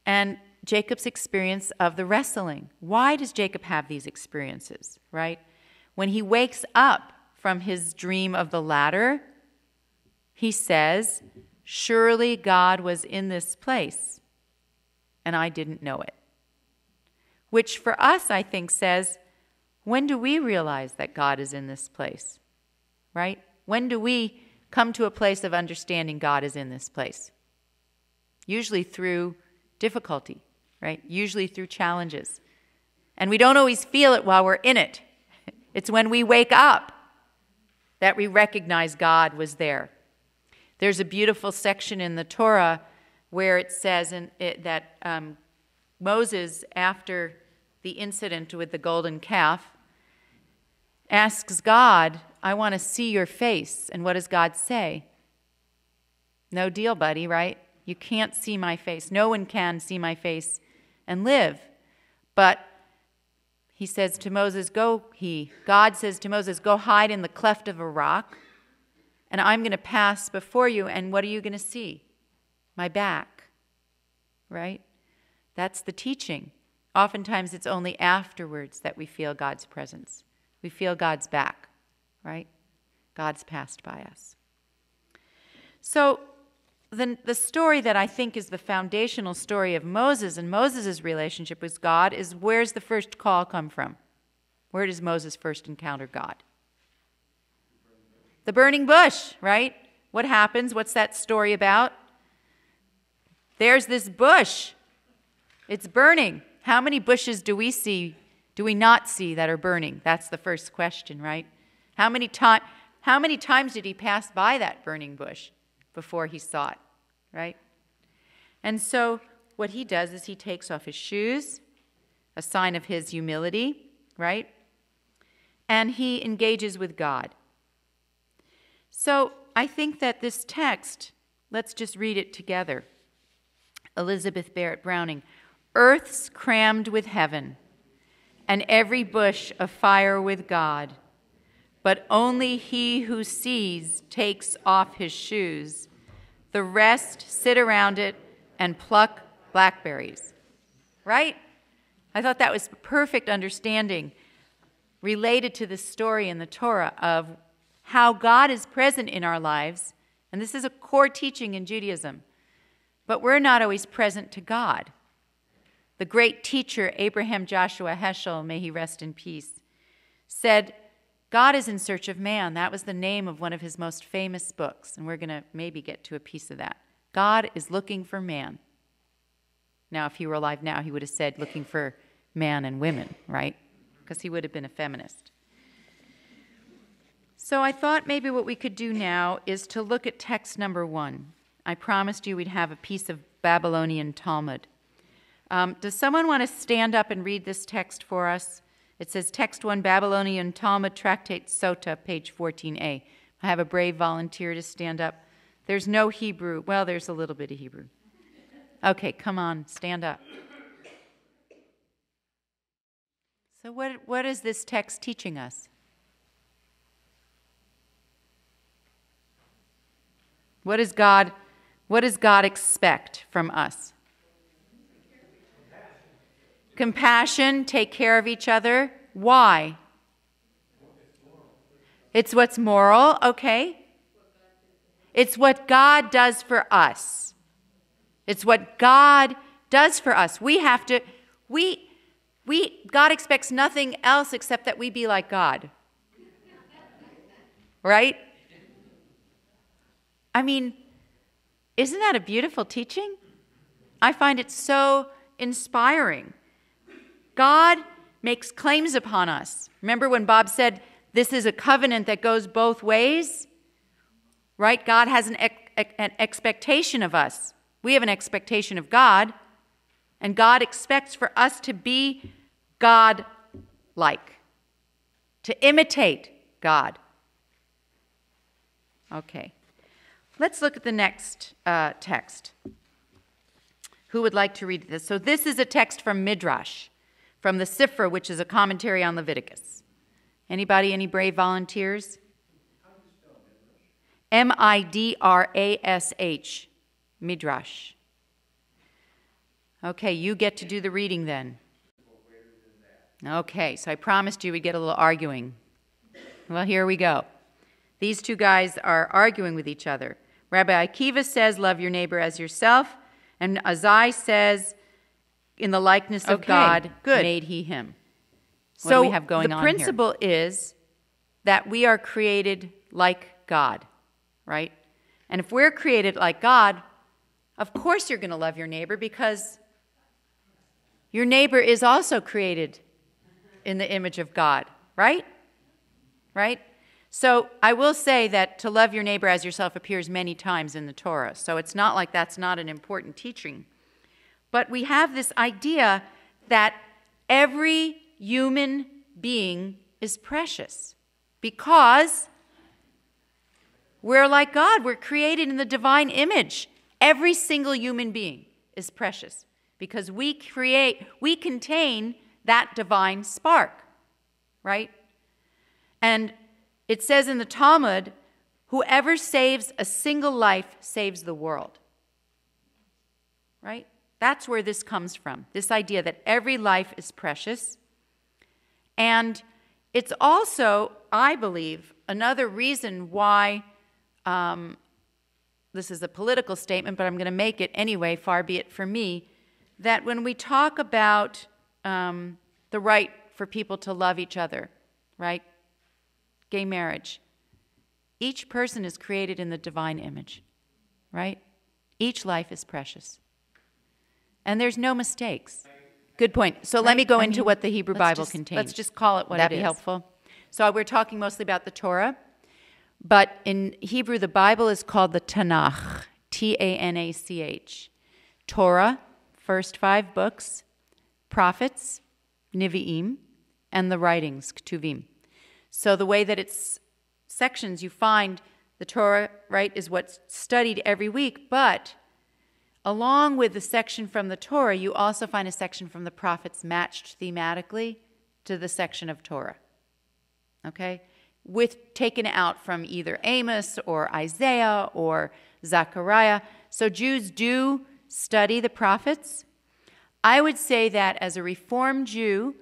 And Jacob's experience of the wrestling. Why does Jacob have these experiences, right? When he wakes up from his dream of the ladder, he says, surely God was in this place, and I didn't know it. Which for us, I think, says, when do we realize that God is in this place, right? When do we come to a place of understanding God is in this place. Usually through difficulty, right? Usually through challenges. And we don't always feel it while we're in it. It's when we wake up that we recognize God was there. There's a beautiful section in the Torah where it says that Moses, after the incident with the golden calf, asks God, I want to see your face. And what does God say? No deal, buddy, right? You can't see my face. No one can see my face and live. But he says to Moses, God says to Moses, go hide in the cleft of a rock, and I'm going to pass before you, and what are you going to see? My back, right? That's the teaching. Oftentimes it's only afterwards that we feel God's presence. We feel God's back, right? God's passed by us. So the story that I think is the foundational story of Moses and Moses' relationship with God is, where's the first call come from? Where does Moses first encounter God? The burning bush, right? What happens? What's that story about? There's this bush. It's burning. How many bushes do we not see that are burning? That's the first question, right? How many times did he pass by that burning bush before he saw it, right? And so what he does is he takes off his shoes, a sign of his humility, right? And he engages with God. So I think that this text, let's just read it together. Elizabeth Barrett Browning, earth's crammed with heaven, and every bush afire with God. But only he who sees takes off his shoes. The rest sit around it and pluck blackberries. Right? I thought that was perfect understanding related to this story in the Torah of how God is present in our lives. And this is a core teaching in Judaism. But we're not always present to God. The great teacher, Abraham Joshua Heschel, may he rest in peace, said, God is in search of man. That was the name of one of his most famous books, and we're going to maybe get to a piece of that. God is looking for man. Now, if he were alive now, he would have said looking for man and women, right? Because he would have been a feminist. So I thought maybe what we could do now is to look at text number 1. I promised you we'd have a piece of Babylonian Talmud. Does someone want to stand up and read this text for us? It says, Text 1, Babylonian Talmud, Tractate Sota, page 14a. I have a brave volunteer to stand up. There's no Hebrew. Well, there's a little bit of Hebrew. Okay, come on, stand up. So what is this text teaching us? What does God expect from us? Compassion, take care of each other. Why? It's what's moral, okay. It's what God does for us. It's what God does for us. God expects nothing else except that we be like God. Right? I mean, isn't that a beautiful teaching? I find it so inspiring. God makes claims upon us. Remember when Bob said, this is a covenant that goes both ways? Right? God has an expectation of us. We have an expectation of God. And God expects for us to be God-like, to imitate God. Okay. Let's look at the next text. Who would like to read this? So this is a text from Midrash, from the Sifra, which is a commentary on Leviticus. Anybody, any brave volunteers? How do you spell Midrash? Midrash. Midrash. Okay, you get to do the reading then. Okay, so I promised you we'd get a little arguing. Well, here we go. These two guys are arguing with each other. Rabbi Akiva says, love your neighbor as yourself. And Azai says, in the likeness of God, made he him. What do we have going on here? The principle is that we are created like God. right? And if we're created like God, of course you're going to love your neighbor because your neighbor is also created in the image of God, right? Right? So I will say that to love your neighbor as yourself appears many times in the Torah. So it's not like that's not an important teaching. But we have this idea that every human being is precious because we're like God. We're created in the divine image. Every single human being is precious because we contain that divine spark, right? And it says in the Talmud, whoever saves a single life saves the world, right? That's where this comes from, this idea that every life is precious. And it's also, I believe, another reason why, this is a political statement, but I'm going to make it anyway, far be it from me, that when we talk about the right for people to love each other, right? Gay marriage. Each person is created in the divine image, right? Each life is precious. And there's no mistakes. Good point. So let me go into what the Hebrew Bible contains. Let's just call it what it is. That'd be helpful. So we're talking mostly about the Torah, but in Hebrew the Bible is called the Tanakh, T-A-N-A-C-H. Torah, first 5 books, prophets, Nevi'im, and the writings, Ketuvim. So the way that it's sections, you find the Torah, right, is what's studied every week, but along with the section from the Torah, you also find a section from the prophets matched thematically to the section of Torah, okay? Taken out from either Amos or Isaiah or Zechariah. So Jews do study the prophets. I would say that as a Reformed Jew,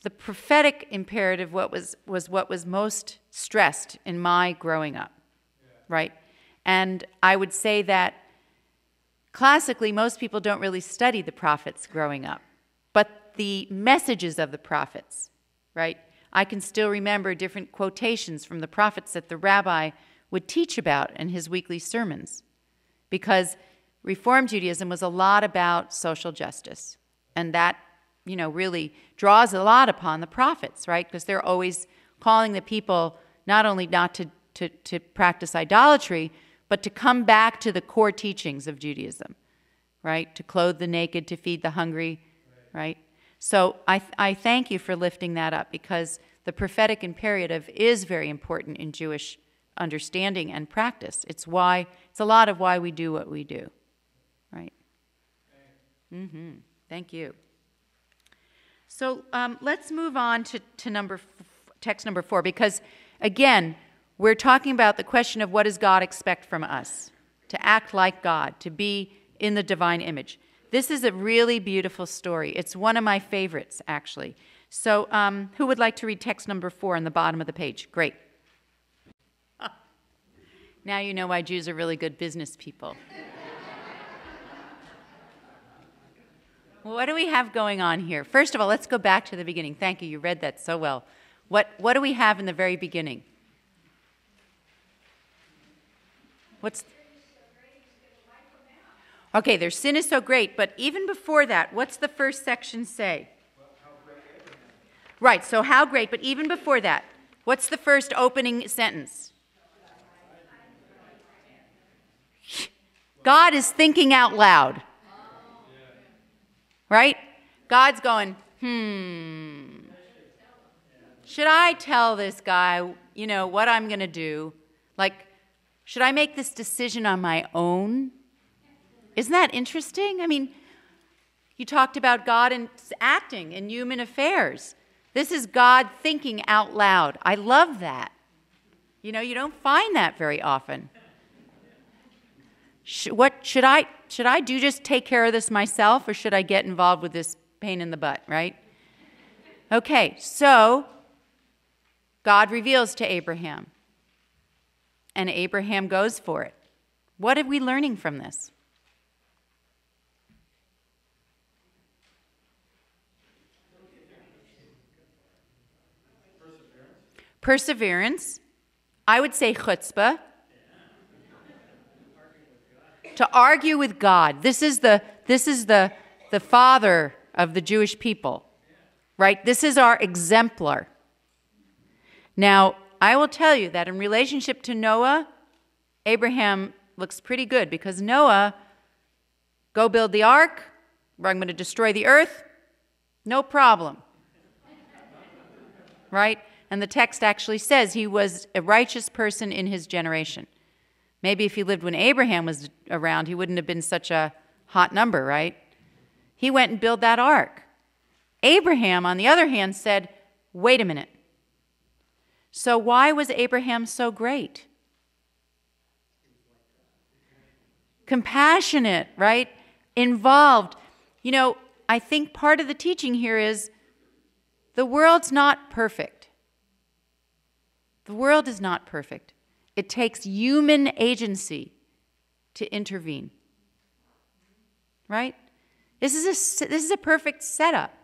the prophetic imperative was what was most stressed in my growing up, right? And I would say that classically, most people don't really study the prophets growing up, but the messages of the prophets, right? I can still remember different quotations from the prophets that the rabbi would teach about in his weekly sermons, because Reformed Judaism was a lot about social justice, and that really draws a lot upon the prophets, right? Because they're always calling the people not only not to practice idolatry, but to come back to the core teachings of Judaism, right? To clothe the naked, to feed the hungry, right? So I thank you for lifting that up, because the prophetic imperative is very important in Jewish understanding and practice. It's a lot of why we do what we do, right? Thank you. So let's move on to text number 4, because, again, we're talking about the question of what does God expect from us? To act like God, to be in the divine image. This is a really beautiful story. It's one of my favorites, actually. So who would like to read text number 4 on the bottom of the page? Great. Now you know why Jews are really good business people. What do we have going on here? First of all, let's go back to the beginning. Thank you. You read that so well. What do we have in the very beginning? Okay, their sin is so great, but even before that, what's the first section say? Well, how great Abraham. Right, so how great, but even before that, what's the first opening sentence? God is thinking out loud. Right? God's going, should I tell this guy, what I'm going to do? Like, should I make this decision on my own? Isn't that interesting? I mean, you talked about God and acting in human affairs. This is God thinking out loud. I love that. You don't find that very often. What should I do? Just take care of this myself, or should I get involved with this pain in the butt, right? Okay, so God reveals to Abraham, and Abraham goes for it. What are we learning from this? Perseverance. I would say chutzpah. to argue with God. This is the father of the Jewish people, right? This is our exemplar. Now, I will tell you that in relationship to Noah, Abraham looks pretty good, because Noah, go build the ark, or I'm going to destroy the earth, no problem. Right? And the text actually says he was a righteous person in his generation. Maybe if he lived when Abraham was around, he wouldn't have been such a hot number, right? He went and built that ark. Abraham, on the other hand, said, wait a minute. So why was Abraham so great? Compassionate, right? Involved. You know, I think part of the teaching here is the world's not perfect. The world is not perfect. It takes human agency to intervene. Right? This is a perfect setup.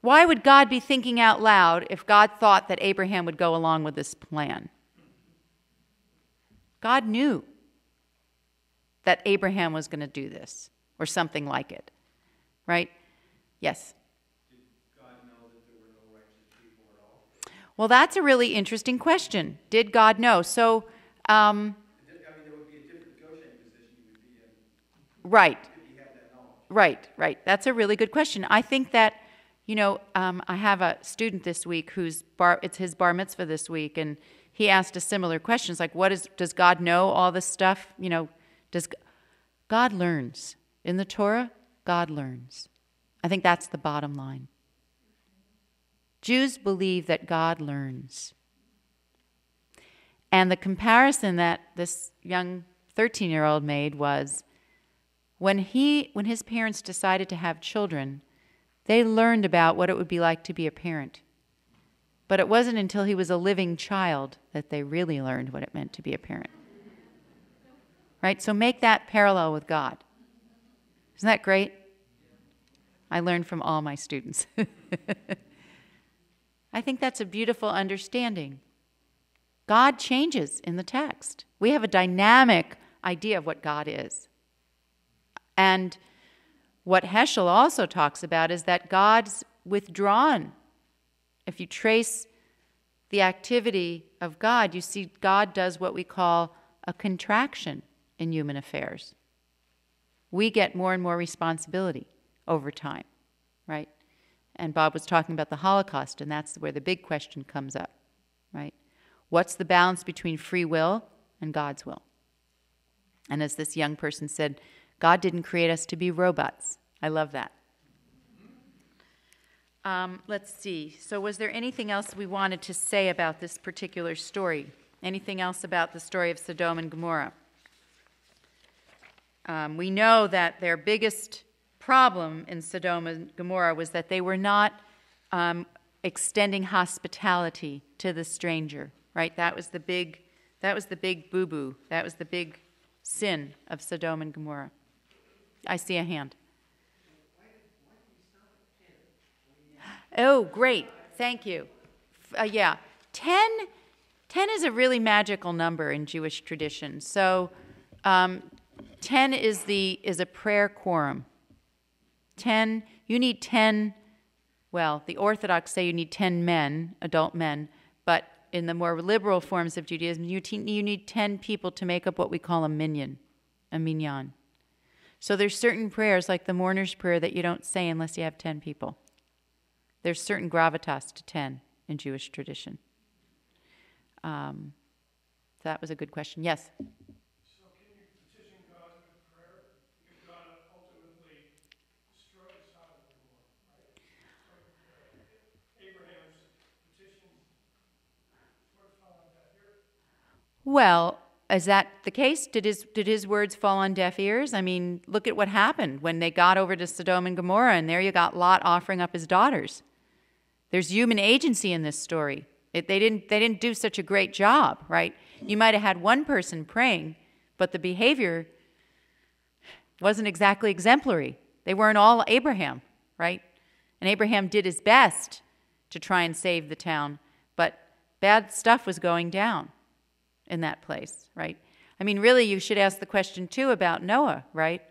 Why would God be thinking out loud if God thought that Abraham would go along with this plan? God knew that Abraham was going to do this, or something like it. Right? Yes? Did God know that there were no righteous people at all? Well, that's a really interesting question. Did God know? So, I mean, there would be a different Goshen position you would be in. Right. If he had that knowledge. Right. That's a really good question. I think that, I have a student this week it's his bar mitzvah this week, and he asked a similar question. It's like, does God know all this stuff? God learns. In the Torah, God learns. I think that's the bottom line. Jews believe that God learns. And the comparison that this young 13-year-old made was when his parents decided to have children, they learned about what it would be like to be a parent. But it wasn't until he was a living child that they really learned what it meant to be a parent. Right? So make that parallel with God. Isn't that great? I learned from all my students. I think that's a beautiful understanding. God changes in the text. We have a dynamic idea of what God is. And what Heschel also talks about is that God's withdrawn. If you trace the activity of God, you see God does what we call a contraction in human affairs. We get more and more responsibility over time, right? And Bob was talking about the Holocaust, and that's where the big question comes up, right? What's the balance between free will and God's will? And as this young person said, God didn't create us to be robots. I love that. Let's see. So was there anything else we wanted to say about this particular story? Anything else about the story of Sodom and Gomorrah? We know that their biggest problem in Sodom and Gomorrah was that they were not extending hospitality to the stranger, right? That was the big boo-boo. That was the big sin of Sodom and Gomorrah. I see a hand. Oh, great. Thank you. Yeah. 10 is a really magical number in Jewish tradition. So 10 is a prayer quorum. 10, you need 10, well, the Orthodox say you need 10 men, adult men, but in the more liberal forms of Judaism, you need 10 people to make up what we call a minyan. So there's certain prayers, like the mourner's prayer, that you don't say unless you have 10 people. There's certain gravitas to 10 in Jewish tradition. So that was a good question. Yes? So can you petition God with prayer? Because God ultimately destroys Sodom and Gomorrah, right? So Abraham's petition sort of fell on deaf ears. Well, is that the case? Did his words fall on deaf ears? I mean, look at what happened when they got over to Sodom and Gomorrah, and there you got Lot offering up his daughters. There's human agency in this story. They didn't do such a great job, right? You might have had one person praying, but the behavior wasn't exactly exemplary. They weren't all Abraham, right? And Abraham did his best to try and save the town, but bad stuff was going down in that place, right? I mean, really, you should ask the question, too, about Noah, right?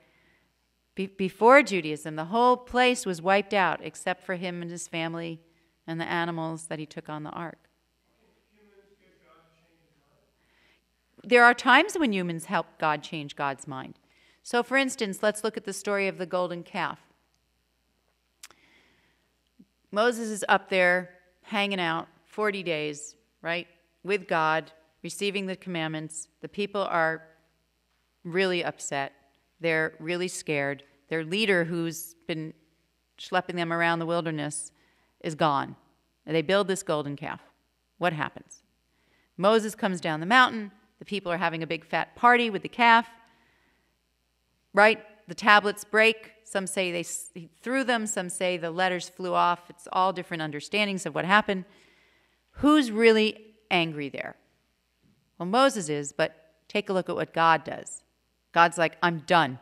Before Judaism, the whole place was wiped out except for him and his family and the animals that he took on the ark. There are times when humans help God change God's mind. So, for instance, let's look at the story of the golden calf. Moses is up there hanging out 40 days, right, with God, receiving the commandments. The people are really upset. They're really scared. Their leader, who's been schlepping them around the wilderness, is gone. And they build this golden calf. What happens? Moses comes down the mountain. The people are having a big fat party with the calf. Right? The tablets break. Some say he threw them. Some say the letters flew off. It's all different understandings of what happened. Who's really angry there? Well, Moses is, but take a look at what God does. God's like, I'm done.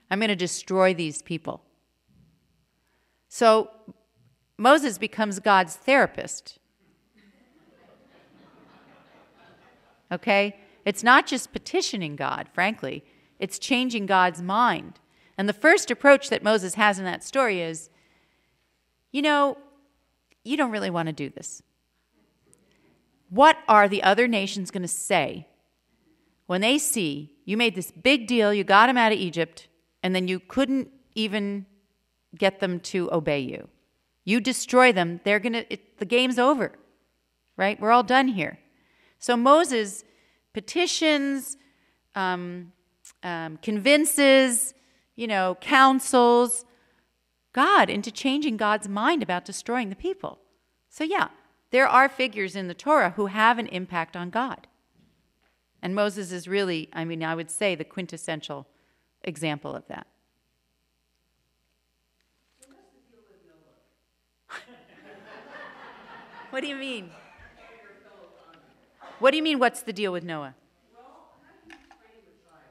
I'm going to destroy these people. So Moses becomes God's therapist. Okay? It's not just petitioning God, frankly. It's changing God's mind. And the first approach that Moses has in that story is, you know, you don't really want to do this. What are the other nations going to say when they see you made this big deal, you got them out of Egypt, and then you couldn't even get them to obey you? You destroy them, the game's over, right? We're all done here. So Moses petitions, convinces, counsels God into changing God's mind about destroying the people. So yeah, there are figures in the Torah who have an impact on God. And Moses is really, I would say, the quintessential example of that. So what's the deal with Noah? What do you mean? What do you mean, what's the deal with Noah? Well, how do you train a child?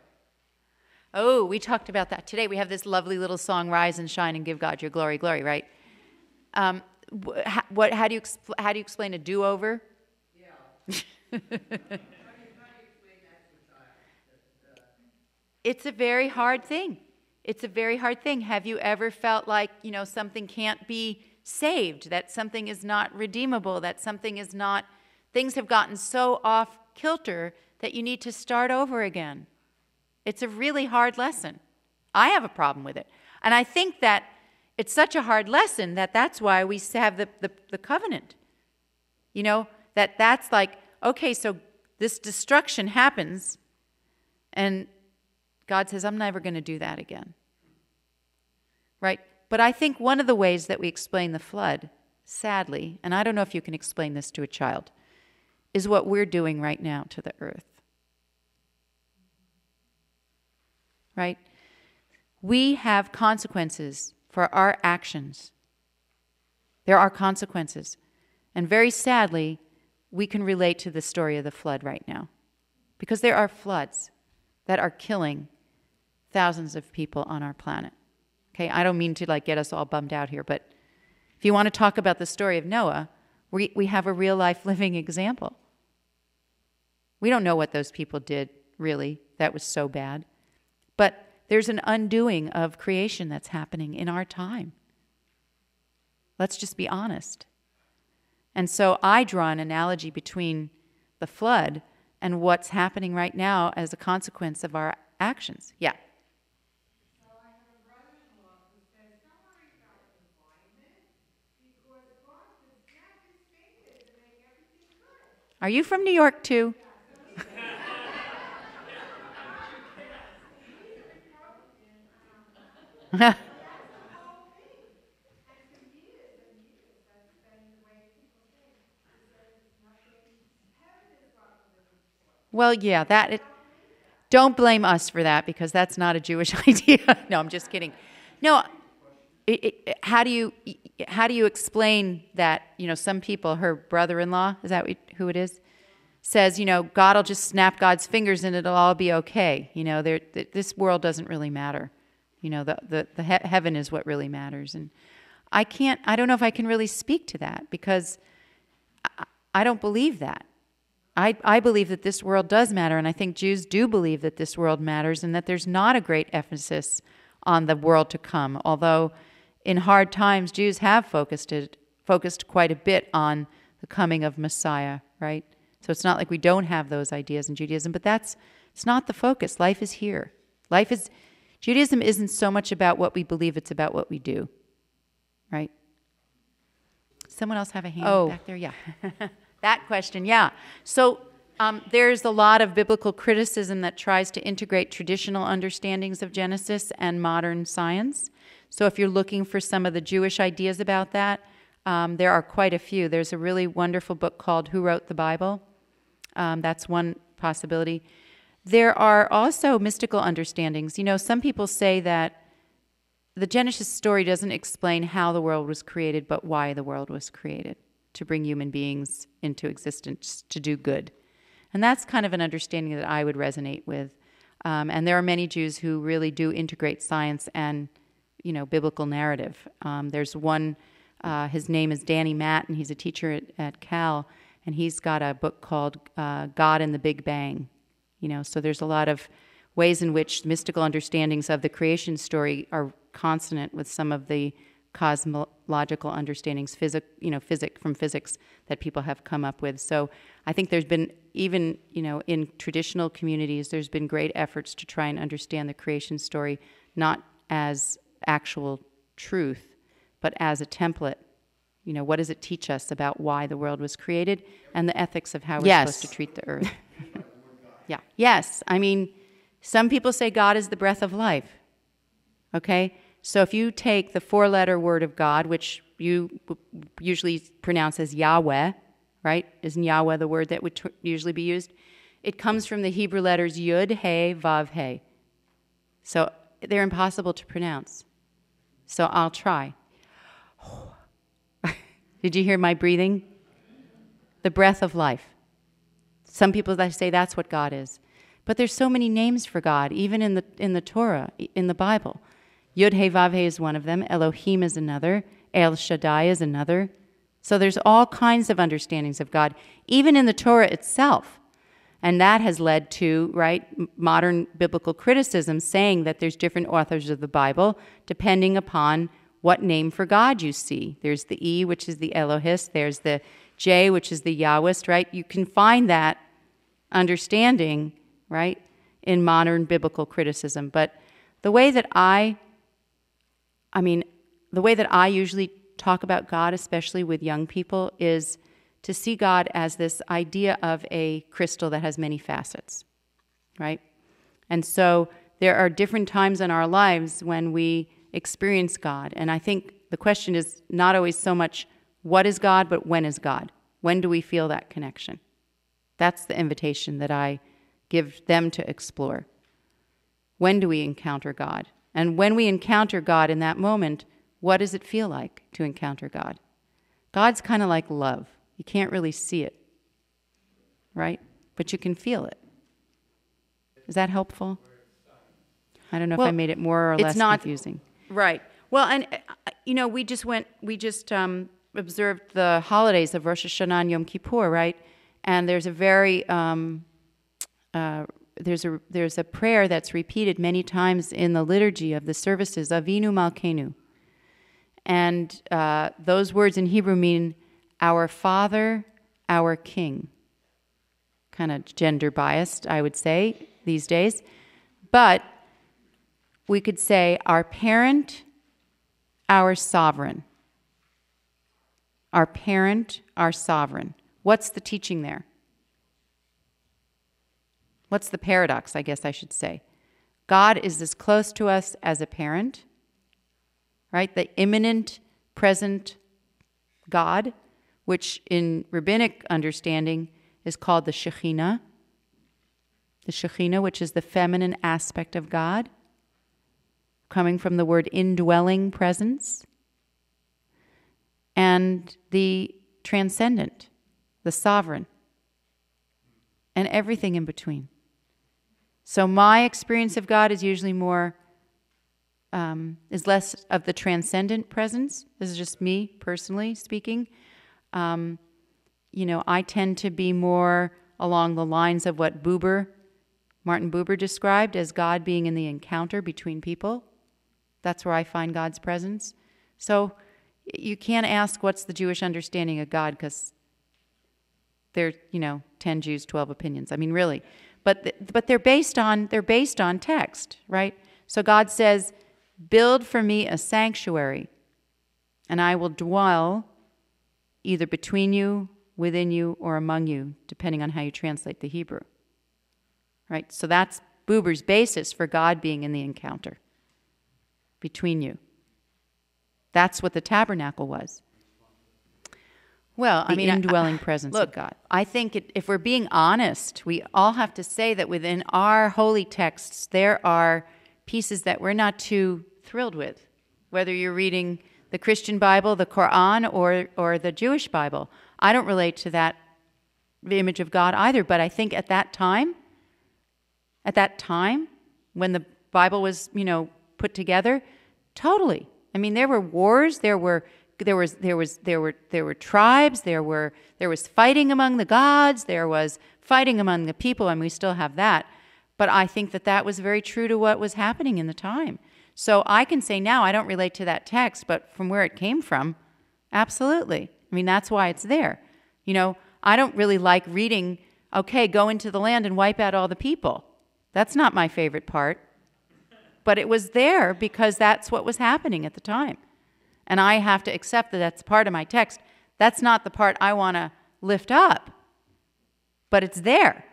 Oh, we talked about that today. We have this lovely little song, Rise and Shine and Give God Your Glory, Glory, right? How do you explain a do-over? Yeah. How do you explain that to a child? It's a very hard thing. It's a very hard thing. Have you ever felt like, something can't be saved, that something is not redeemable, that something is not, things have gotten so off kilter that you need to start over again? It's a really hard lesson. I have a problem with it. And I think that it's such a hard lesson that's why we have the covenant. That's like, okay, so this destruction happens, and God says, I'm never going to do that again. Right? But I think one of the ways that we explain the flood, sadly, and I don't know if you can explain this to a child, is what we're doing right now to the earth. Right? We have consequences for our actions. There are consequences. And very sadly, we can relate to the story of the flood right now. Because there are floods that are killing thousands of people on our planet. Okay, I don't mean to get us all bummed out here, but if you want to talk about the story of Noah, we have a real life living example. We don't know what those people did, really, that was so bad. But there's an undoing of creation that's happening in our time. Let's just be honest. And so I draw an analogy between the flood and what's happening right now as a consequence of our actions. Yeah. So I have a brother-in-law who says, don't worry about confinement, because God can snap his fingers and make everything good. Are you from New York, too? Well, yeah, don't blame us for that, because that's not a Jewish idea. No, I'm just kidding. No, how do you explain that? Some people, her brother-in-law, is that who it is, says, God will just snap God's fingers and it'll all be okay. This world doesn't really matter. The heaven is what really matters. And I don't know if I can really speak to that, because I don't believe that. I believe that this world does matter, and I think Jews do believe that this world matters and that there's not a great emphasis on the world to come, although in hard times, Jews have focused quite a bit on the coming of Messiah, right? So it's not like we don't have those ideas in Judaism, but it's not the focus. Life is here. Judaism isn't so much about what we believe, it's about what we do, right? Someone else have a hand back there? Yeah. That question, yeah. So there's a lot of biblical criticism that tries to integrate traditional understandings of Genesis and modern science. So if you're looking for some of the Jewish ideas about that, there are quite a few. There's a really wonderful book called Who Wrote the Bible? That's one possibility. There are also mystical understandings. You know, some people say that the Genesis story doesn't explain how the world was created, but why the world was created, to bring human beings into existence, to do good. And that's kind of an understanding that I would resonate with. And there are many Jews who really do integrate science and, you know, biblical narrative. There's one, his name is Danny Matt, and he's a teacher at Cal, and he's got a book called God and the Big Bang. You know, so there's a lot of ways in which mystical understandings of the creation story are consonant with some of the cosmological understandings, from physics that people have come up with. So I think there's been, even, you know, in traditional communities, there's been great efforts to try and understand the creation story, not as actual truth, but as a template. You know, what does it teach us about why the world was created and the ethics of how we're supposed to treat the earth? Yeah. Yes. I mean, some people say God is the breath of life. Okay? So if you take the four-letter word of God, which you usually pronounce as Yahweh, right? Isn't Yahweh the word that would usually be used? It comes from the Hebrew letters Yud, He, Vav, He. So they're impossible to pronounce. So I'll try. Did you hear my breathing? The breath of life. Some people that say that's what God is. But there's so many names for God, even in the Torah, in the Bible. Yud He Vav He is one of them. Elohim is another. El Shaddai is another. So there's all kinds of understandings of God, even in the Torah itself. And that has led to, right, modern biblical criticism saying that there's different authors of the Bible depending upon what name for God you see. There's the E, which is the Elohist. There's the J, which is the Yahwist, right? You can find that understanding, right, in modern biblical criticism. But the way that I usually talk about God, especially with young people, is to see God as this idea of a crystal that has many facets, right? And so there are different times in our lives when we experience God. And I think the question is not always so much what is God, but when is God? When do we feel that connection? That's the invitation that I give them to explore. When do we encounter God? And when we encounter God in that moment, what does it feel like to encounter God? God's kind of like love. You can't really see it, right? But you can feel it. Is that helpful? I don't know if I made it more or less confusing. Right. Well, and, you know, we just observed the holidays of Rosh Hashanah and Yom Kippur, right? And there's a very, there's a prayer that's repeated many times in the liturgy of the services, Avinu Malkeinu. And those words in Hebrew mean our Father, our King. Kind of gender biased, I would say, these days. But we could say our parent, our sovereign. Our parent, our sovereign. What's the teaching there? What's the paradox, I guess I should say? God is as close to us as a parent, right? The immanent, present God, which in rabbinic understanding is called the Shekhinah. The Shekhinah, which is the feminine aspect of God, coming from the word indwelling presence. And the transcendent, the sovereign, and everything in between. So my experience of God is usually is less of the transcendent presence. This is just me personally speaking. You know, I tend to be more along the lines of what Martin Buber described as God being in the encounter between people. That's where I find God's presence. So you can't ask what's the Jewish understanding of God, because there are, 10 Jews, 12 opinions. I mean, really. But they're based on text, right? So God says, build for me a sanctuary, and I will dwell either between you, within you, or among you, depending on how you translate the Hebrew. Right? So that's Buber's basis for God being in the encounter between you. That's what the tabernacle was. Well, the indwelling presence of God. I think if we're being honest, we all have to say that within our holy texts, there are pieces that we're not too thrilled with, whether you're reading the Christian Bible, the Quran, or the Jewish Bible. I don't relate to that image of God either, but I think at that time, when the Bible was, put together, totally. I mean, there were wars, there were tribes, there was fighting among the gods, there was fighting among the people, and we still have that. But I think that was very true to what was happening in the time. So I can say now I don't relate to that text, but from where it came from, absolutely. I mean, that's why it's there. I don't really like reading, okay, go into the land and wipe out all the people. That's not my favorite part. But it was there because that's what was happening at the time. And I have to accept that that's part of my text. That's not the part I want to lift up. But it's there,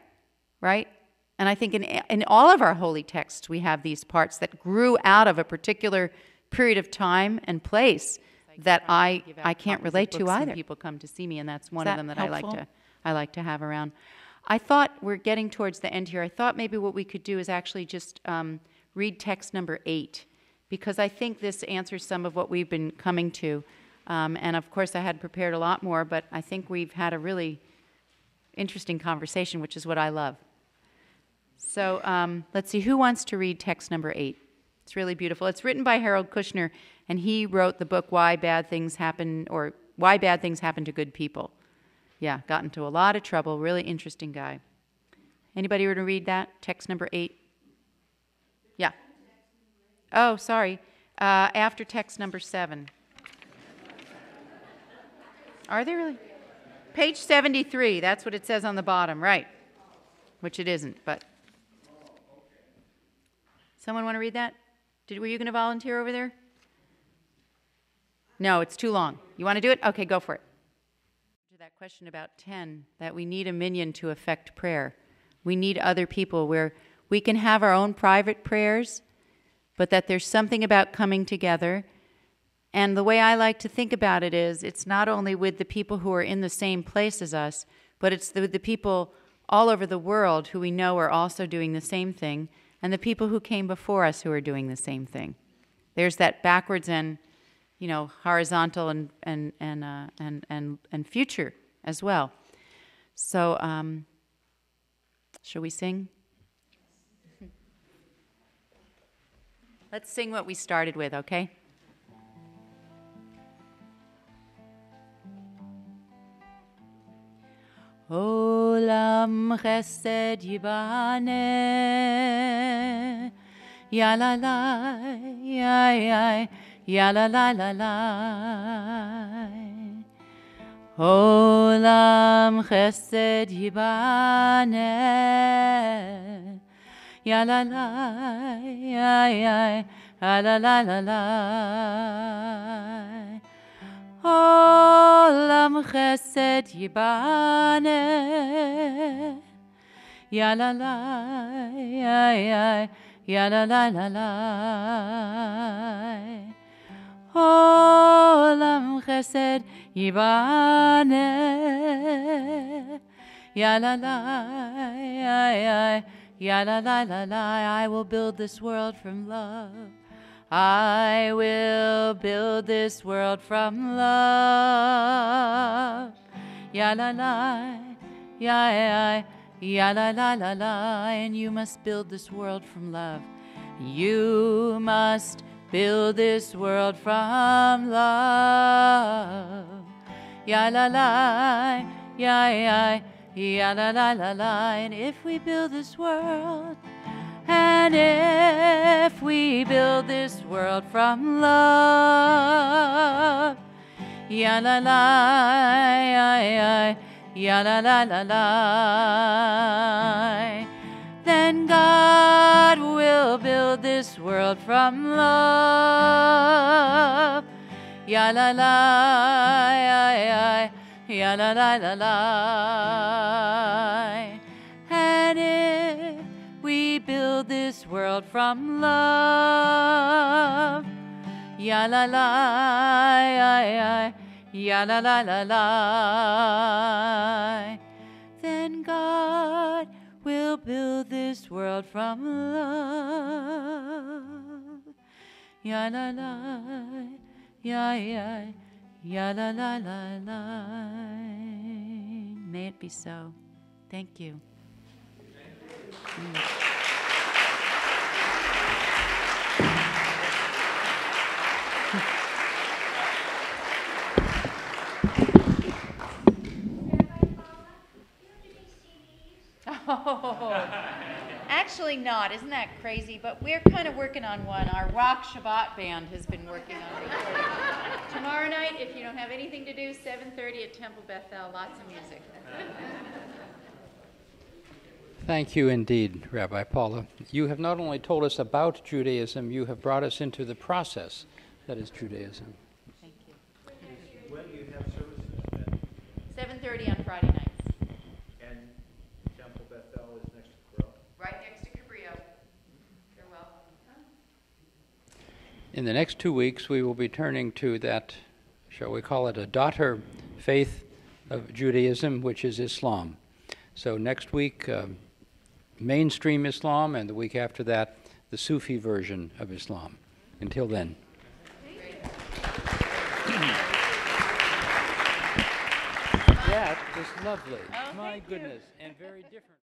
right? And I think in all of our holy texts, we have these parts that grew out of a particular period of time and place that I can't relate to either. People come to see me, and that's one of them that I like to have around. I thought we're getting towards the end here. I thought maybe what we could do is actually just read text number 8, because I think this answers some of what we've been coming to. And of course, I had prepared a lot more, but I think we've had a really interesting conversation, which is what I love. So let's see, who wants to read text number 8? It's really beautiful. It's written by Harold Kushner, and he wrote the book Why Bad Things Happen to Good People. Yeah, got into a lot of trouble. Really interesting guy. Anybody want to read that? Text number 8? Yeah. Oh, sorry. After text number 7. Are they really? Page 73. That's what it says on the bottom, right? Which it isn't, but. Someone want to read that? Were you going to volunteer over there? No, it's too long. You want to do it? Okay, go for it. To that question about 10, that we need a minion to affect prayer. We need other people where we can have our own private prayers, but that there's something about coming together. And the way I like to think about it is, it's not only with the people who are in the same place as us, but it's with the people all over the world who we know are also doing the same thing, and the people who came before us who are doing the same thing. There's that backwards and horizontal and future as well. So, shall we sing? Let's sing what we started with, okay? Olam chesed yibane, ya la la, ya ya, ya la la la la. Olam chesed yibane, ya la la, ya ya, la la la la. Olam chesed yibane, ya la la, ya ya, ya la la la la. Olam chesed yibane, ya la la, ya ya, ya la la la la. I will build this world from love. I will build this world from love. Ya la la, ya ya, ya la la la la. And you must build this world from love. You must build this world from love. Ya la la, ya ya, ya la la la la. And if we build this world, and if we build this world from love, ya la la, ya la la la la, then God will build this world from love. Ya la la, ya la la la la. And if we build this world from love, ya la la, ya la la la la, then God will build this world from love. Ya la la, ya la la la la. May it be so. Thank you. Oh, actually not. Isn't that crazy? But we're kind of working on one. Our Rock Shabbat band has been working on recording. Tomorrow night, if you don't have anything to do, 7:30 at Temple Bethel. Lots of music. Thank you indeed, Rabbi Paula. You have not only told us about Judaism, you have brought us into the process that is Judaism. Thank you. When do you have services? 7:30 on Friday nights. And Temple Bethel is next to Corral? Right next to Cabrillo. You're welcome. In the next 2 weeks, we will be turning to that, shall we call it a daughter faith of Judaism, which is Islam. So next week, mainstream Islam, and the week after that, the Sufi version of Islam. Until then. That is lovely. Oh, My thank you. goodness, and very different.